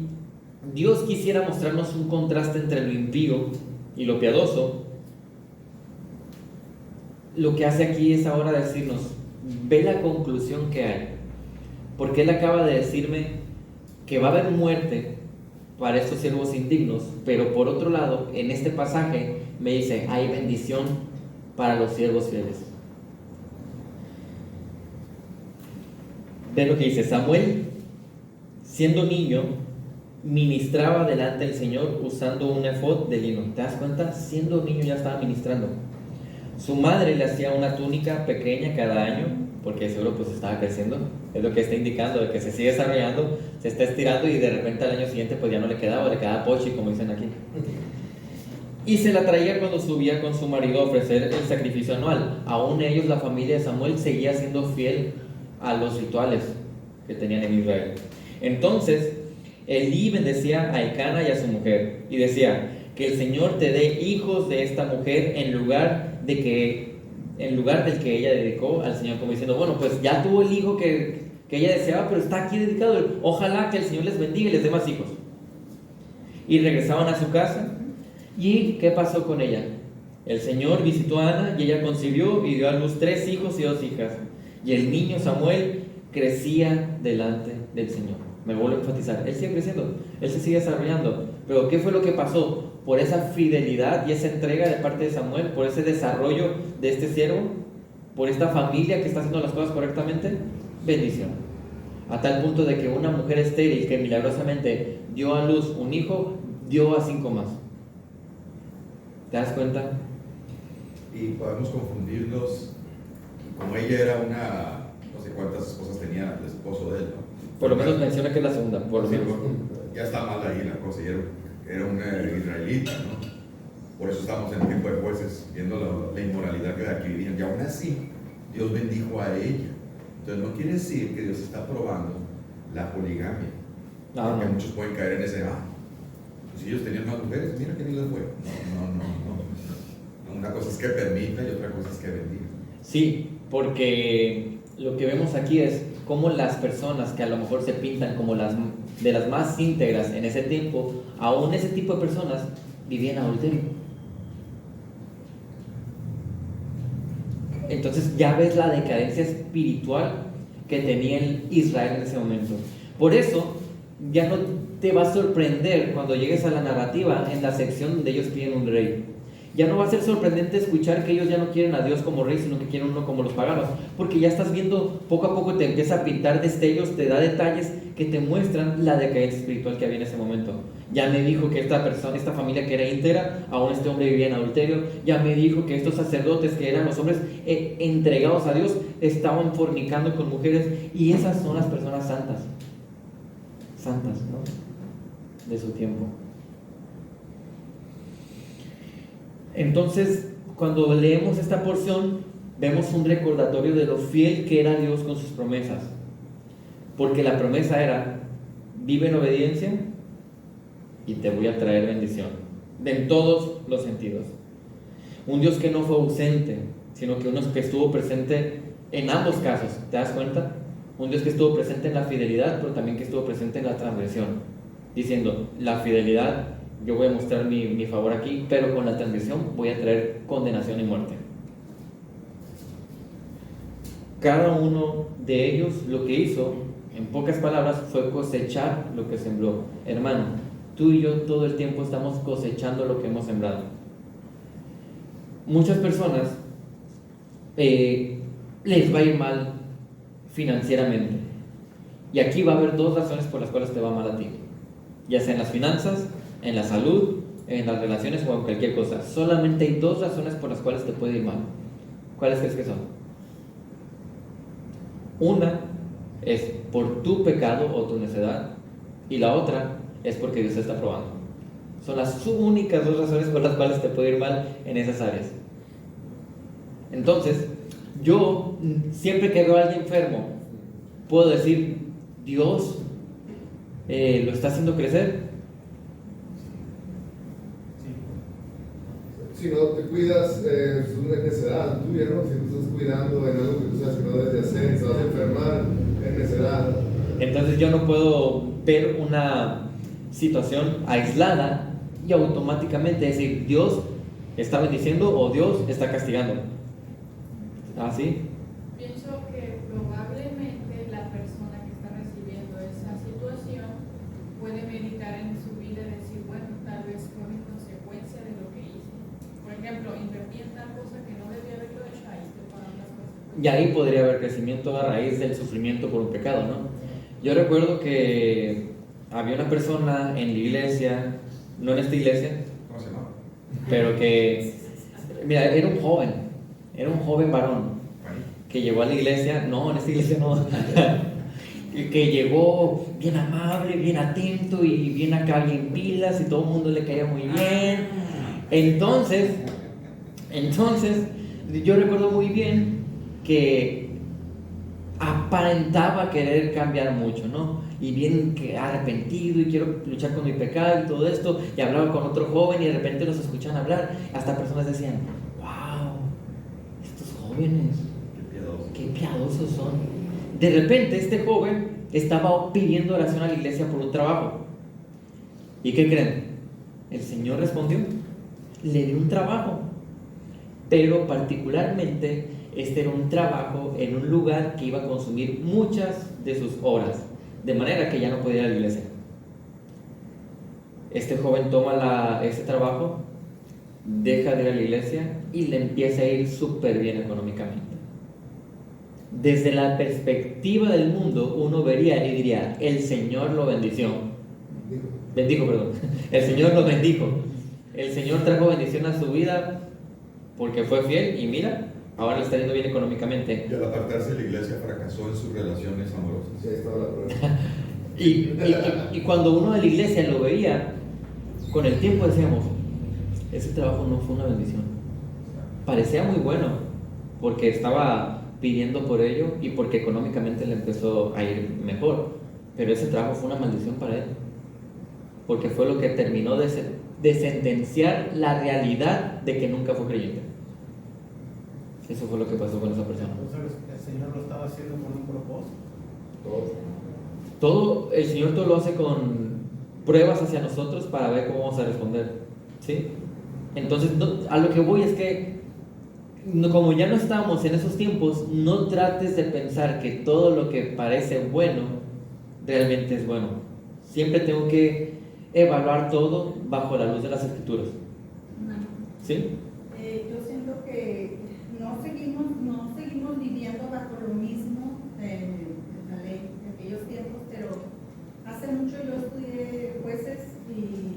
S1: Dios quisiera mostrarnos un contraste entre lo impío y lo piadoso, lo que hace aquí es ahora decirnos, ve la conclusión que hay, porque Él acaba de decirme que va a haber muerte para estos siervos indignos, pero por otro lado, en este pasaje me dice, hay bendición para los siervos fieles. Ve lo que dice: Samuel, siendo niño, ministraba delante del Señor usando un efod de lino. ¿Te das cuenta? Siendo niño ya estaba ministrando. Su madre le hacía una túnica pequeña cada año, porque seguro pues estaba creciendo. Es lo que está indicando, de que se sigue desarrollando, se está estirando y de repente al año siguiente pues ya no le quedaba pochi, como dicen aquí. Y se la traía cuando subía con su marido a ofrecer el sacrificio anual. Aún ellos, la familia de Samuel, seguía siendo fiel a los rituales que tenían en Israel. Entonces Elí bendecía a Elcana y a su mujer, y decía: que el Señor te dé hijos de esta mujer en lugar del que ella dedicó al Señor, como diciendo, bueno, pues ya tuvo el hijo que ella deseaba, pero está aquí dedicado, ojalá que el Señor les bendiga y les dé más hijos. Y regresaban a su casa. ¿Y qué pasó con ella? El Señor visitó a Ana y ella concibió y dio a luz 3 hijos y 2 hijas. Y el niño Samuel crecía delante del Señor. Me vuelvo a enfatizar, él sigue creciendo, él se sigue desarrollando. Pero ¿qué fue lo que pasó? Por esa fidelidad y esa entrega de parte de Samuel, por ese desarrollo de este siervo, por esta familia que está haciendo las cosas correctamente, bendición. A tal punto de que una mujer estéril que milagrosamente dio a luz un hijo, dio a 5 más. ¿Te das cuenta?
S6: Y podemos confundirlos, como ella era una, no sé cuántas esposas tenía el esposo de él, ¿no?
S1: Por lo menos menciona que es la segunda, por lo
S6: Sí,
S1: menos.
S6: ya está mal ahí la cosa, y era un israelita, ¿no? Por eso estamos en el tiempo de jueces, viendo la inmoralidad que aquí vivían. Y aún así, Dios bendijo a ella. Entonces no quiere decir que Dios está probando la poligamia. Porque muchos pueden caer en ese, pues si ellos tenían más mujeres, mira que ni les fue. No. Una cosa es que permita y otra cosa es que bendiga.
S1: Sí, porque lo que vemos aquí es cómo las personas que a lo mejor se pintan como de las más íntegras en ese tiempo, aún ese tipo de personas vivían adulterio. Entonces ya ves la decadencia espiritual que tenía el Israel en ese momento. Por eso ya no te va a sorprender cuando llegues a la narrativa en la sección donde ellos piden un rey. Ya no va a ser sorprendente escuchar que ellos ya no quieren a Dios como rey, sino que quieren uno como los paganos, porque ya estás viendo poco a poco, te empieza a pintar destellos, te da detalles que te muestran la decadencia espiritual que había en ese momento. Ya me dijo que esta persona, esta familia que era íntegra, aún este hombre vivía en adulterio. Ya me dijo que estos sacerdotes que eran los hombres entregados a Dios estaban fornicando con mujeres. Y esas son las personas santas, ¿no? De su tiempo. Entonces, cuando leemos esta porción, vemos un recordatorio de lo fiel que era Dios con sus promesas. Porque la promesa era: vive en obediencia y te voy a traer bendición, en todos los sentidos. Un Dios que no fue ausente, sino que uno que estuvo presente en ambos casos. ¿Te das cuenta? Un Dios que estuvo presente en la fidelidad, pero también que estuvo presente en la transgresión, diciendo: la fidelidad, yo voy a mostrar mi favor aquí, pero con la transgresión voy a traer condenación y muerte. Cada uno de ellos lo que hizo, en pocas palabras, fue cosechar lo que sembró. Hermano, tú y yo todo el tiempo estamos cosechando lo que hemos sembrado. Muchas personas les va a ir mal financieramente. Y aquí va a haber dos razones por las cuales te va mal a ti. Ya sea en las finanzas, en la salud, en las relaciones o en cualquier cosa. Solamente hay dos razones por las cuales te puede ir mal. ¿Cuáles crees que son? Una es por tu pecado o tu necedad, y la otra es porque Dios te está probando. Son las únicas dos razones por las cuales te puede ir mal en esas áreas. Entonces, yo siempre que veo a alguien enfermo, puedo decir: Dios lo está haciendo crecer.
S2: Si no te cuidas, es una necesidad tuya, ¿no? Si tú estás cuidando en algo que tú sabes que no debes de hacer y te vas a enfermar, es necesidad.
S1: Entonces yo no puedo ver una situación aislada y automáticamente decir: Dios está bendiciendo o Dios está castigando. ¿Así?
S8: Pienso que probablemente la persona que está recibiendo esa situación puede meditar en su vida y decir: bueno, tal vez fue mi consecuencia de lo que hice. Por ejemplo, invertí en tal cosa que no debía haberlo hecho, ahí estoy pagando las consecuencias.
S1: Y ahí podría haber crecimiento a raíz del sufrimiento por un pecado, ¿no? Yo recuerdo que había una persona en la iglesia, no en esta iglesia,
S6: ¿Cómo se llama?
S1: pero que, mira, era un joven varón que llegó a la iglesia, no, en esta iglesia no, que llegó bien amable, bien atento y bien acá, bien pilas, y todo el mundo le caía muy bien. Entonces, yo recuerdo muy bien que aparentaba querer cambiar mucho, ¿no? Y bien que arrepentido y quiero luchar con mi pecado y todo esto, y hablaba con otro joven y de repente los escuchaban hablar, hasta personas decían: wow, estos jóvenes, qué piadosos son. De repente este joven estaba pidiendo oración a la iglesia por un trabajo. ¿Y qué creen? El Señor respondió, le dio un trabajo, pero particularmente este era un trabajo en un lugar que iba a consumir muchas de sus horas, de manera que ya no podía ir a la iglesia. Este joven toma ese trabajo, deja de ir a la iglesia y le empieza a ir súper bien económicamente. Desde la perspectiva del mundo, uno vería y diría: el Señor lo bendijo, el Señor lo bendijo, el Señor trajo bendición a su vida porque fue fiel y mira, ahora le está yendo bien económicamente.
S6: Y al apartarse de la iglesia fracasó en sus relaciones amorosas.
S2: Sí, ahí estaba la prueba.
S1: Y cuando uno de la iglesia lo veía, con el tiempo decíamos: ese trabajo no fue una bendición. Parecía muy bueno porque estaba pidiendo por ello y porque económicamente le empezó a ir mejor, pero ese trabajo fue una maldición para él, porque fue lo que terminó de sentenciar la realidad de que nunca fue creyente. Eso fue lo que pasó con esa persona.
S4: Entonces el Señor lo estaba haciendo con un propósito.
S2: Todo.
S1: El Señor todo lo hace con pruebas hacia nosotros para ver cómo vamos a responder, ¿sí? Entonces, a lo que voy es que, como ya no estamos en esos tiempos, no trates de pensar que todo lo que parece bueno realmente es bueno. Siempre tengo que evaluar todo bajo la luz de las Escrituras. ¿Sí?
S9: Yo siento que no seguimos viviendo bajo lo mismo en la ley de aquellos tiempos, pero hace mucho yo estudié jueces y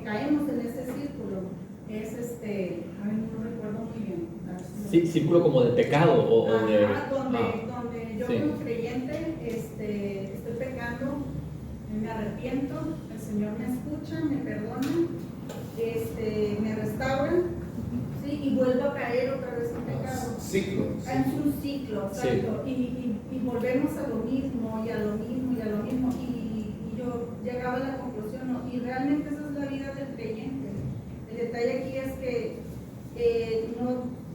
S9: caemos en ese círculo es ay, no recuerdo muy bien.
S1: Sí, círculo como de pecado o de...
S9: donde yo
S1: sí.
S9: como creyente estoy pecando, me arrepiento, el Señor me escucha, me perdona, me restaura, ¿sí? Y vuelvo a caer otra vez en pecado.
S2: Ciclo.
S9: Es un ciclo, exacto.
S1: Sí.
S9: Y volvemos a lo mismo, y a lo mismo, y a lo mismo. Y yo llegaba a la conclusión, ¿no? Y realmente esa es la vida del creyente. El detalle aquí es que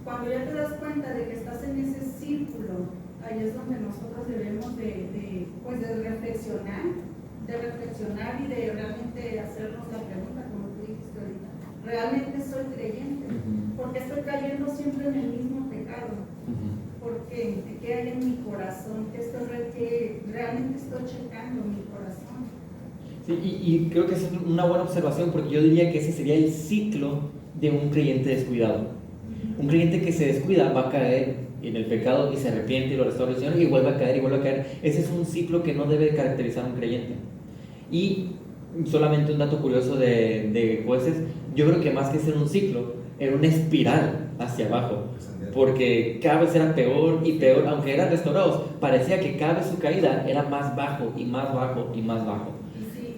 S9: cuando ya te das cuenta de que estás en ese círculo, ahí es donde nosotros debemos de reflexionar y de realmente hacernos la pregunta, como tú dijiste ahorita. ¿Realmente soy creyente? Porque estoy cayendo siempre en el mismo pecado. Porque ¿qué hay en mi corazón? ¿Qué realmente estoy checando mi corazón?
S1: Sí, y creo que es una buena observación, porque yo diría que ese sería el ciclo de un creyente descuidado. Un creyente que se descuida va a caer en el pecado y se arrepiente y lo restaura el Señor y vuelve a caer y vuelve a caer. Ese es un ciclo que no debe caracterizar a un creyente. Y solamente un dato curioso de Jueces, yo creo que más que ser un ciclo, era una espiral hacia abajo, porque cada vez era peor y peor. Aunque eran restaurados, parecía que cada vez su caída era más bajo y más bajo y más bajo.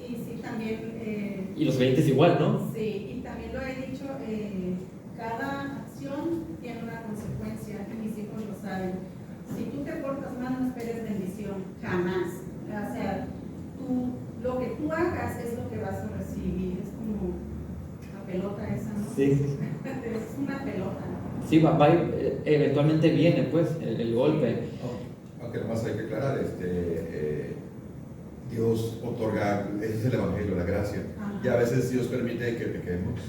S9: Y sí también...
S1: Y los creyentes igual, ¿no?
S9: Sí, y también lo he dicho, cada acción tiene una consecuencia, y mis hijos lo saben. Si tú te portas mal, no esperes bendición, jamás. O sea, lo que tú hagas es lo que vas a recibir. Es como la pelota esa, ¿no?
S1: Sí.
S9: Es una pelota.
S1: Sí, eventualmente viene pues el golpe.
S6: Aunque nomás hay que aclarar, Dios otorga, ese es el Evangelio, la gracia.
S9: Ajá.
S6: Y a veces Dios permite que pequemos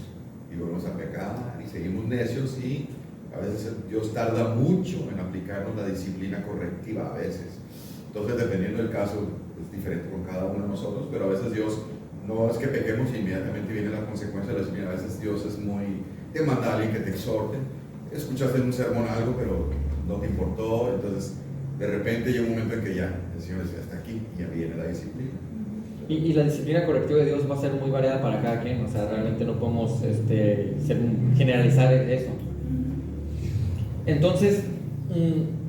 S6: y volvemos a pecar y seguimos necios, y a veces Dios tarda mucho en aplicarnos la disciplina correctiva a veces. Entonces, dependiendo del caso, es diferente con cada uno de nosotros, pero a veces Dios no es que pequemos y inmediatamente viene la consecuencia de la disciplina. A veces Dios es muy... te manda a alguien que te exhorte. Escuchaste en un sermón algo, pero no te importó, entonces de repente llega un momento en que ya el Señor dice hasta aquí y ya viene la disciplina.
S1: Y la disciplina correctiva de Dios va a ser muy variada para cada quien. O sea, realmente no podemos generalizar eso. Entonces,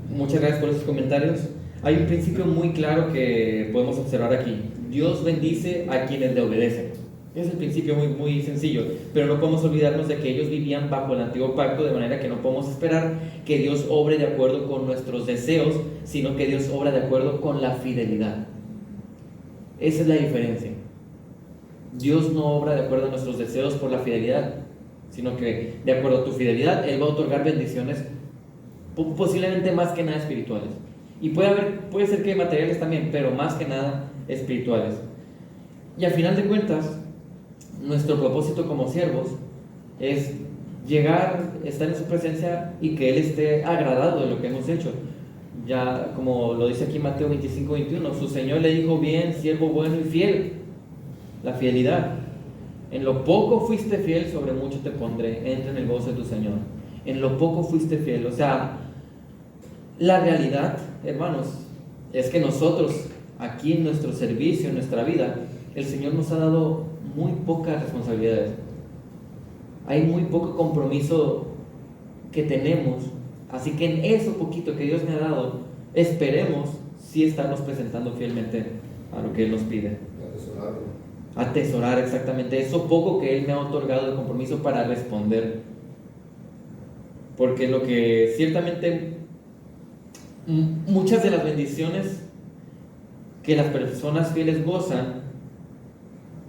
S1: muchas gracias por esos comentarios. Hay un principio muy claro que podemos observar aquí. Dios bendice a quienes le obedecen. Es el principio muy, muy sencillo, pero no podemos olvidarnos de que ellos vivían bajo el antiguo pacto, de manera que no podemos esperar que Dios obre de acuerdo con nuestros deseos, sino que Dios obra de acuerdo con la fidelidad. Esa es la diferencia. Dios no obra de acuerdo a nuestros deseos por la fidelidad, sino que de acuerdo a tu fidelidad Él va a otorgar bendiciones, posiblemente más que nada espirituales. Y puede ser que materiales también, pero más que nada espirituales. Y al final de cuentas, nuestro propósito como siervos es llegar, estar en su presencia y que Él esté agradado de lo que hemos hecho. Ya como lo dice aquí Mateo 25-21, su Señor le dijo: bien, siervo bueno y fiel. La fidelidad. En lo poco fuiste fiel, sobre mucho te pondré. Entra en el gozo de tu Señor. En lo poco fuiste fiel. O sea, la realidad, hermanos, es que nosotros aquí en nuestro servicio, en nuestra vida, el Señor nos ha dado muy pocas responsabilidades. Hay muy poco compromiso que tenemos. Así que en eso poquito que Dios me ha dado, esperemos sí estarnos presentando fielmente a lo que Él nos pide. Atesorar exactamente eso poco que Él me ha otorgado de compromiso para responder. Porque lo que ciertamente muchas de las bendiciones que las personas fieles gozan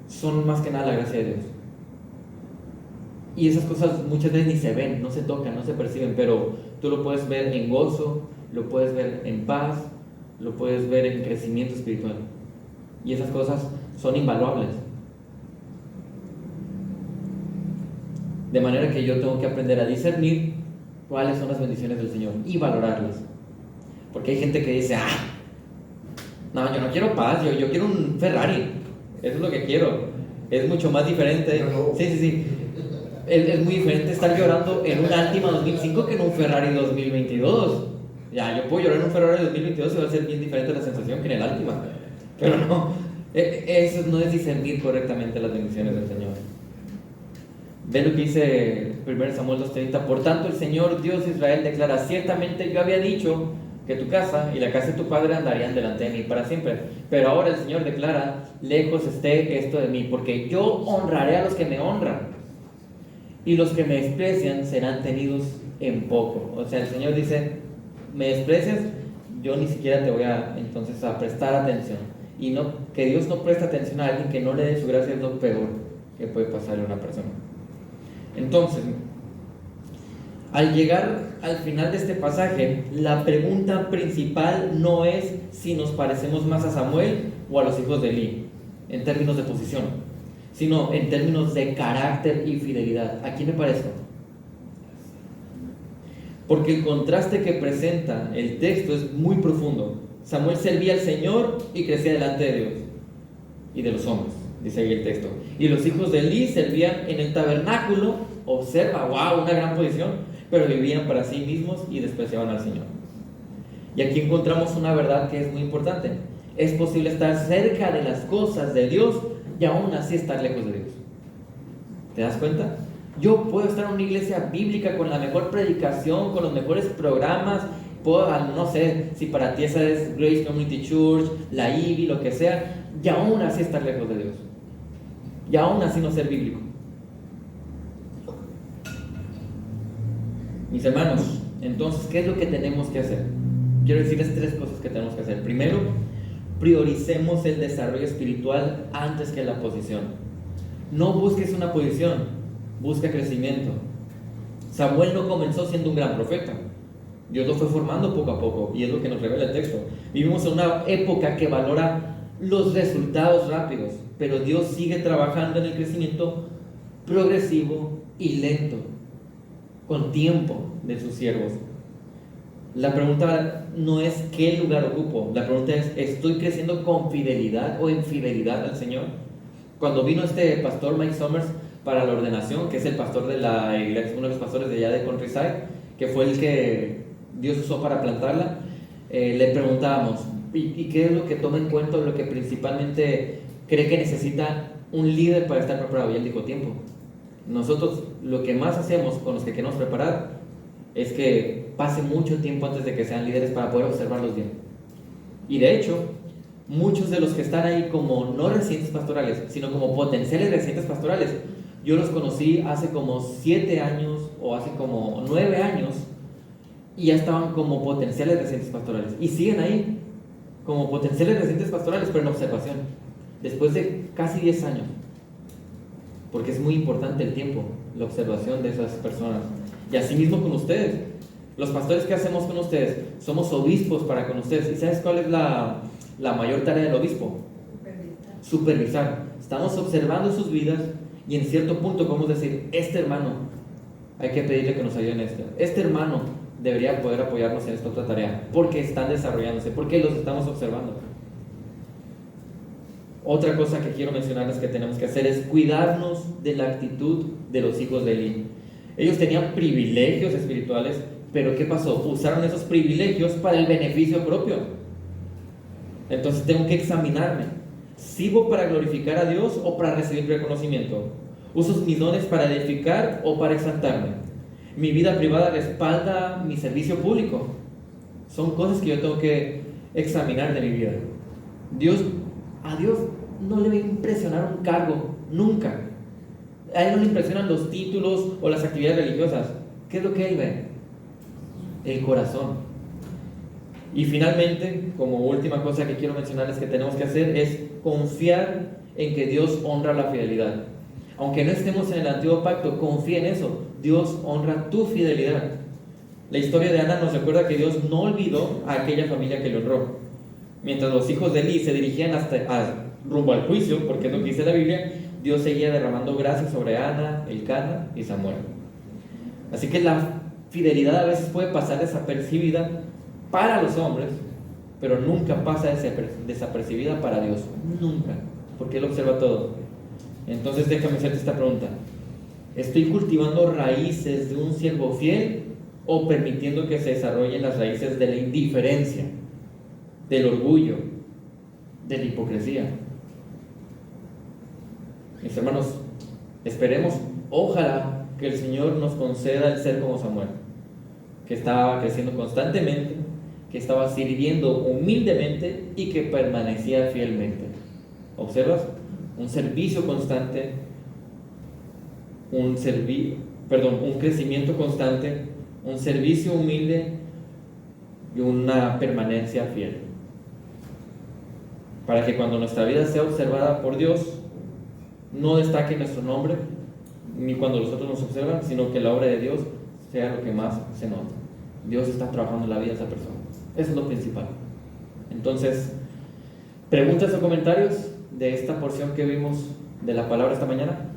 S1: son más que nada la gracia de Dios. Y esas cosas muchas veces ni se ven, no se tocan, no se perciben, pero tú lo puedes ver en gozo, lo puedes ver en paz, lo puedes ver en crecimiento espiritual. Y esas cosas son invaluables. De manera que yo tengo que aprender a discernir cuáles son las bendiciones del Señor y valorarlas. Porque hay gente que dice: no, yo no quiero paz, yo quiero un Ferrari. Eso es lo que quiero. Es mucho más diferente. Sí. Es muy diferente estar llorando en un Altima 2005 que en un Ferrari 2022. Ya, yo puedo llorar en un Ferrari 2022 y va a ser bien diferente la sensación que en el Altima. Pero no, eso no es discernir correctamente las bendiciones del Señor. Ve lo que dice 1 Samuel 2:30. Por tanto, el Señor Dios de Israel declara: ciertamente yo había dicho que tu casa y la casa de tu padre andarían delante de mí para siempre. Pero ahora el Señor declara: lejos esté esto de mí, porque yo honraré a los que me honran, y los que me desprecian serán tenidos en poco. O sea, el Señor dice: me desprecias, yo ni siquiera te voy a entonces a prestar atención. Y no, que Dios no presta atención a alguien que no le dé su gracia es lo peor que puede pasarle a una persona. Entonces, al llegar al final de este pasaje, la pregunta principal no es si nos parecemos más a Samuel o a los hijos de Eli, en términos de posición, sino en términos de carácter y fidelidad. ¿A quién me parezco? Porque el contraste que presenta el texto es muy profundo. Samuel servía al Señor y crecía delante de Dios y de los hombres, dice ahí el texto. Y los hijos de Eli servían en el tabernáculo, observa, wow, una gran posición, pero vivían para sí mismos y despreciaban al Señor. Y aquí encontramos una verdad que es muy importante. Es posible estar cerca de las cosas de Dios y aún así estar lejos de Dios. ¿Te das cuenta? Yo puedo estar en una iglesia bíblica con la mejor predicación, con los mejores programas. Puedo, no sé, si para ti esa es Grace Community Church, la IBI, lo que sea, y aún así estar lejos de Dios. Y aún así no ser bíblico. Mis hermanos, entonces, ¿qué es lo que tenemos que hacer? Quiero decirles 3 cosas que tenemos que hacer. Primero, prioricemos el desarrollo espiritual antes que la posición. No busques una posición, busca crecimiento. Samuel no comenzó siendo un gran profeta. Dios lo fue formando poco a poco, y es lo que nos revela el texto. Vivimos en una época que valora los resultados rápidos, pero Dios sigue trabajando en el crecimiento progresivo y lento, con tiempo de sus siervos. La pregunta no es qué lugar ocupo, la pregunta es: ¿estoy creciendo con fidelidad o infidelidad al Señor? Cuando vino este pastor Mike Summers para la ordenación, que es el pastor de la iglesia, uno de los pastores de allá de Countryside, que fue el que Dios usó para plantarla, le preguntábamos: ¿y qué es lo que toma en cuenta, lo que principalmente cree que necesita un líder para estar preparado? Y él dijo: tiempo. Nosotros lo que más hacemos con los que queremos preparar es que pase mucho tiempo antes de que sean líderes para poder observarlos bien. Y de hecho, muchos de los que están ahí como no residentes pastorales, sino como potenciales residentes pastorales, yo los conocí hace como 7 años o hace como 9 años, y ya estaban como potenciales residentes pastorales, y siguen ahí como potenciales residentes pastorales, pero en observación, después de casi 10 años, porque es muy importante el tiempo, la observación de esas personas. Y así mismo con ustedes, los pastores, ¿qué hacemos con ustedes? Somos obispos para con ustedes. ¿Y sabes cuál es la mayor tarea del obispo? Supervisar. Estamos observando sus vidas, y en cierto punto podemos decir: este hermano, hay que pedirle que nos ayude en esto. Este hermano debería poder apoyarnos en esta otra tarea, porque están desarrollándose, porque los estamos observando. Otra cosa que quiero mencionarles que tenemos que hacer es cuidarnos de la actitud de los hijos de Eli. Ellos tenían privilegios espirituales, pero ¿qué pasó? Usaron esos privilegios para el beneficio propio. Entonces tengo que examinarme. ¿Sigo para glorificar a Dios o para recibir reconocimiento? ¿Uso mis dones para edificar o para exaltarme? ¿Mi vida privada respalda mi servicio público? Son cosas que yo tengo que examinar de mi vida. A Dios no le va a impresionar un cargo, nunca. A Él no le impresionan los títulos o las actividades religiosas. ¿Qué es lo que Él ve? El corazón. Y finalmente, como última cosa que quiero mencionarles que tenemos que hacer es confiar en que Dios honra la fidelidad. Aunque no estemos en el antiguo pacto, confía en eso. Dios honra tu fidelidad. La historia de Ana nos recuerda que Dios no olvidó a aquella familia que le honró. Mientras los hijos de Eli se dirigían rumbo al juicio, porque es lo que dice la Biblia, Dios seguía derramando gracia sobre Ana, Elcana y Samuel. Así que la fidelidad a veces puede pasar desapercibida para los hombres, pero nunca pasa desapercibida para Dios. Nunca, porque Él observa todo. Entonces déjame hacerte esta pregunta: ¿estoy cultivando raíces de un siervo fiel o permitiendo que se desarrollen las raíces de la indiferencia, del orgullo, de la hipocresía? Mis hermanos, esperemos ojalá que el Señor nos conceda el ser como Samuel, que estaba creciendo constantemente, que estaba sirviendo humildemente y que permanecía fielmente. ¿Observas? Un servicio constante, un crecimiento constante, un servicio humilde y una permanencia fiel. Para que cuando nuestra vida sea observada por Dios, no destaque nuestro nombre, ni cuando los otros nos observan, sino que la obra de Dios sea lo que más se nota. Dios está trabajando en la vida de esa persona. Eso es lo principal. Entonces, preguntas o comentarios de esta porción que vimos de la palabra esta mañana.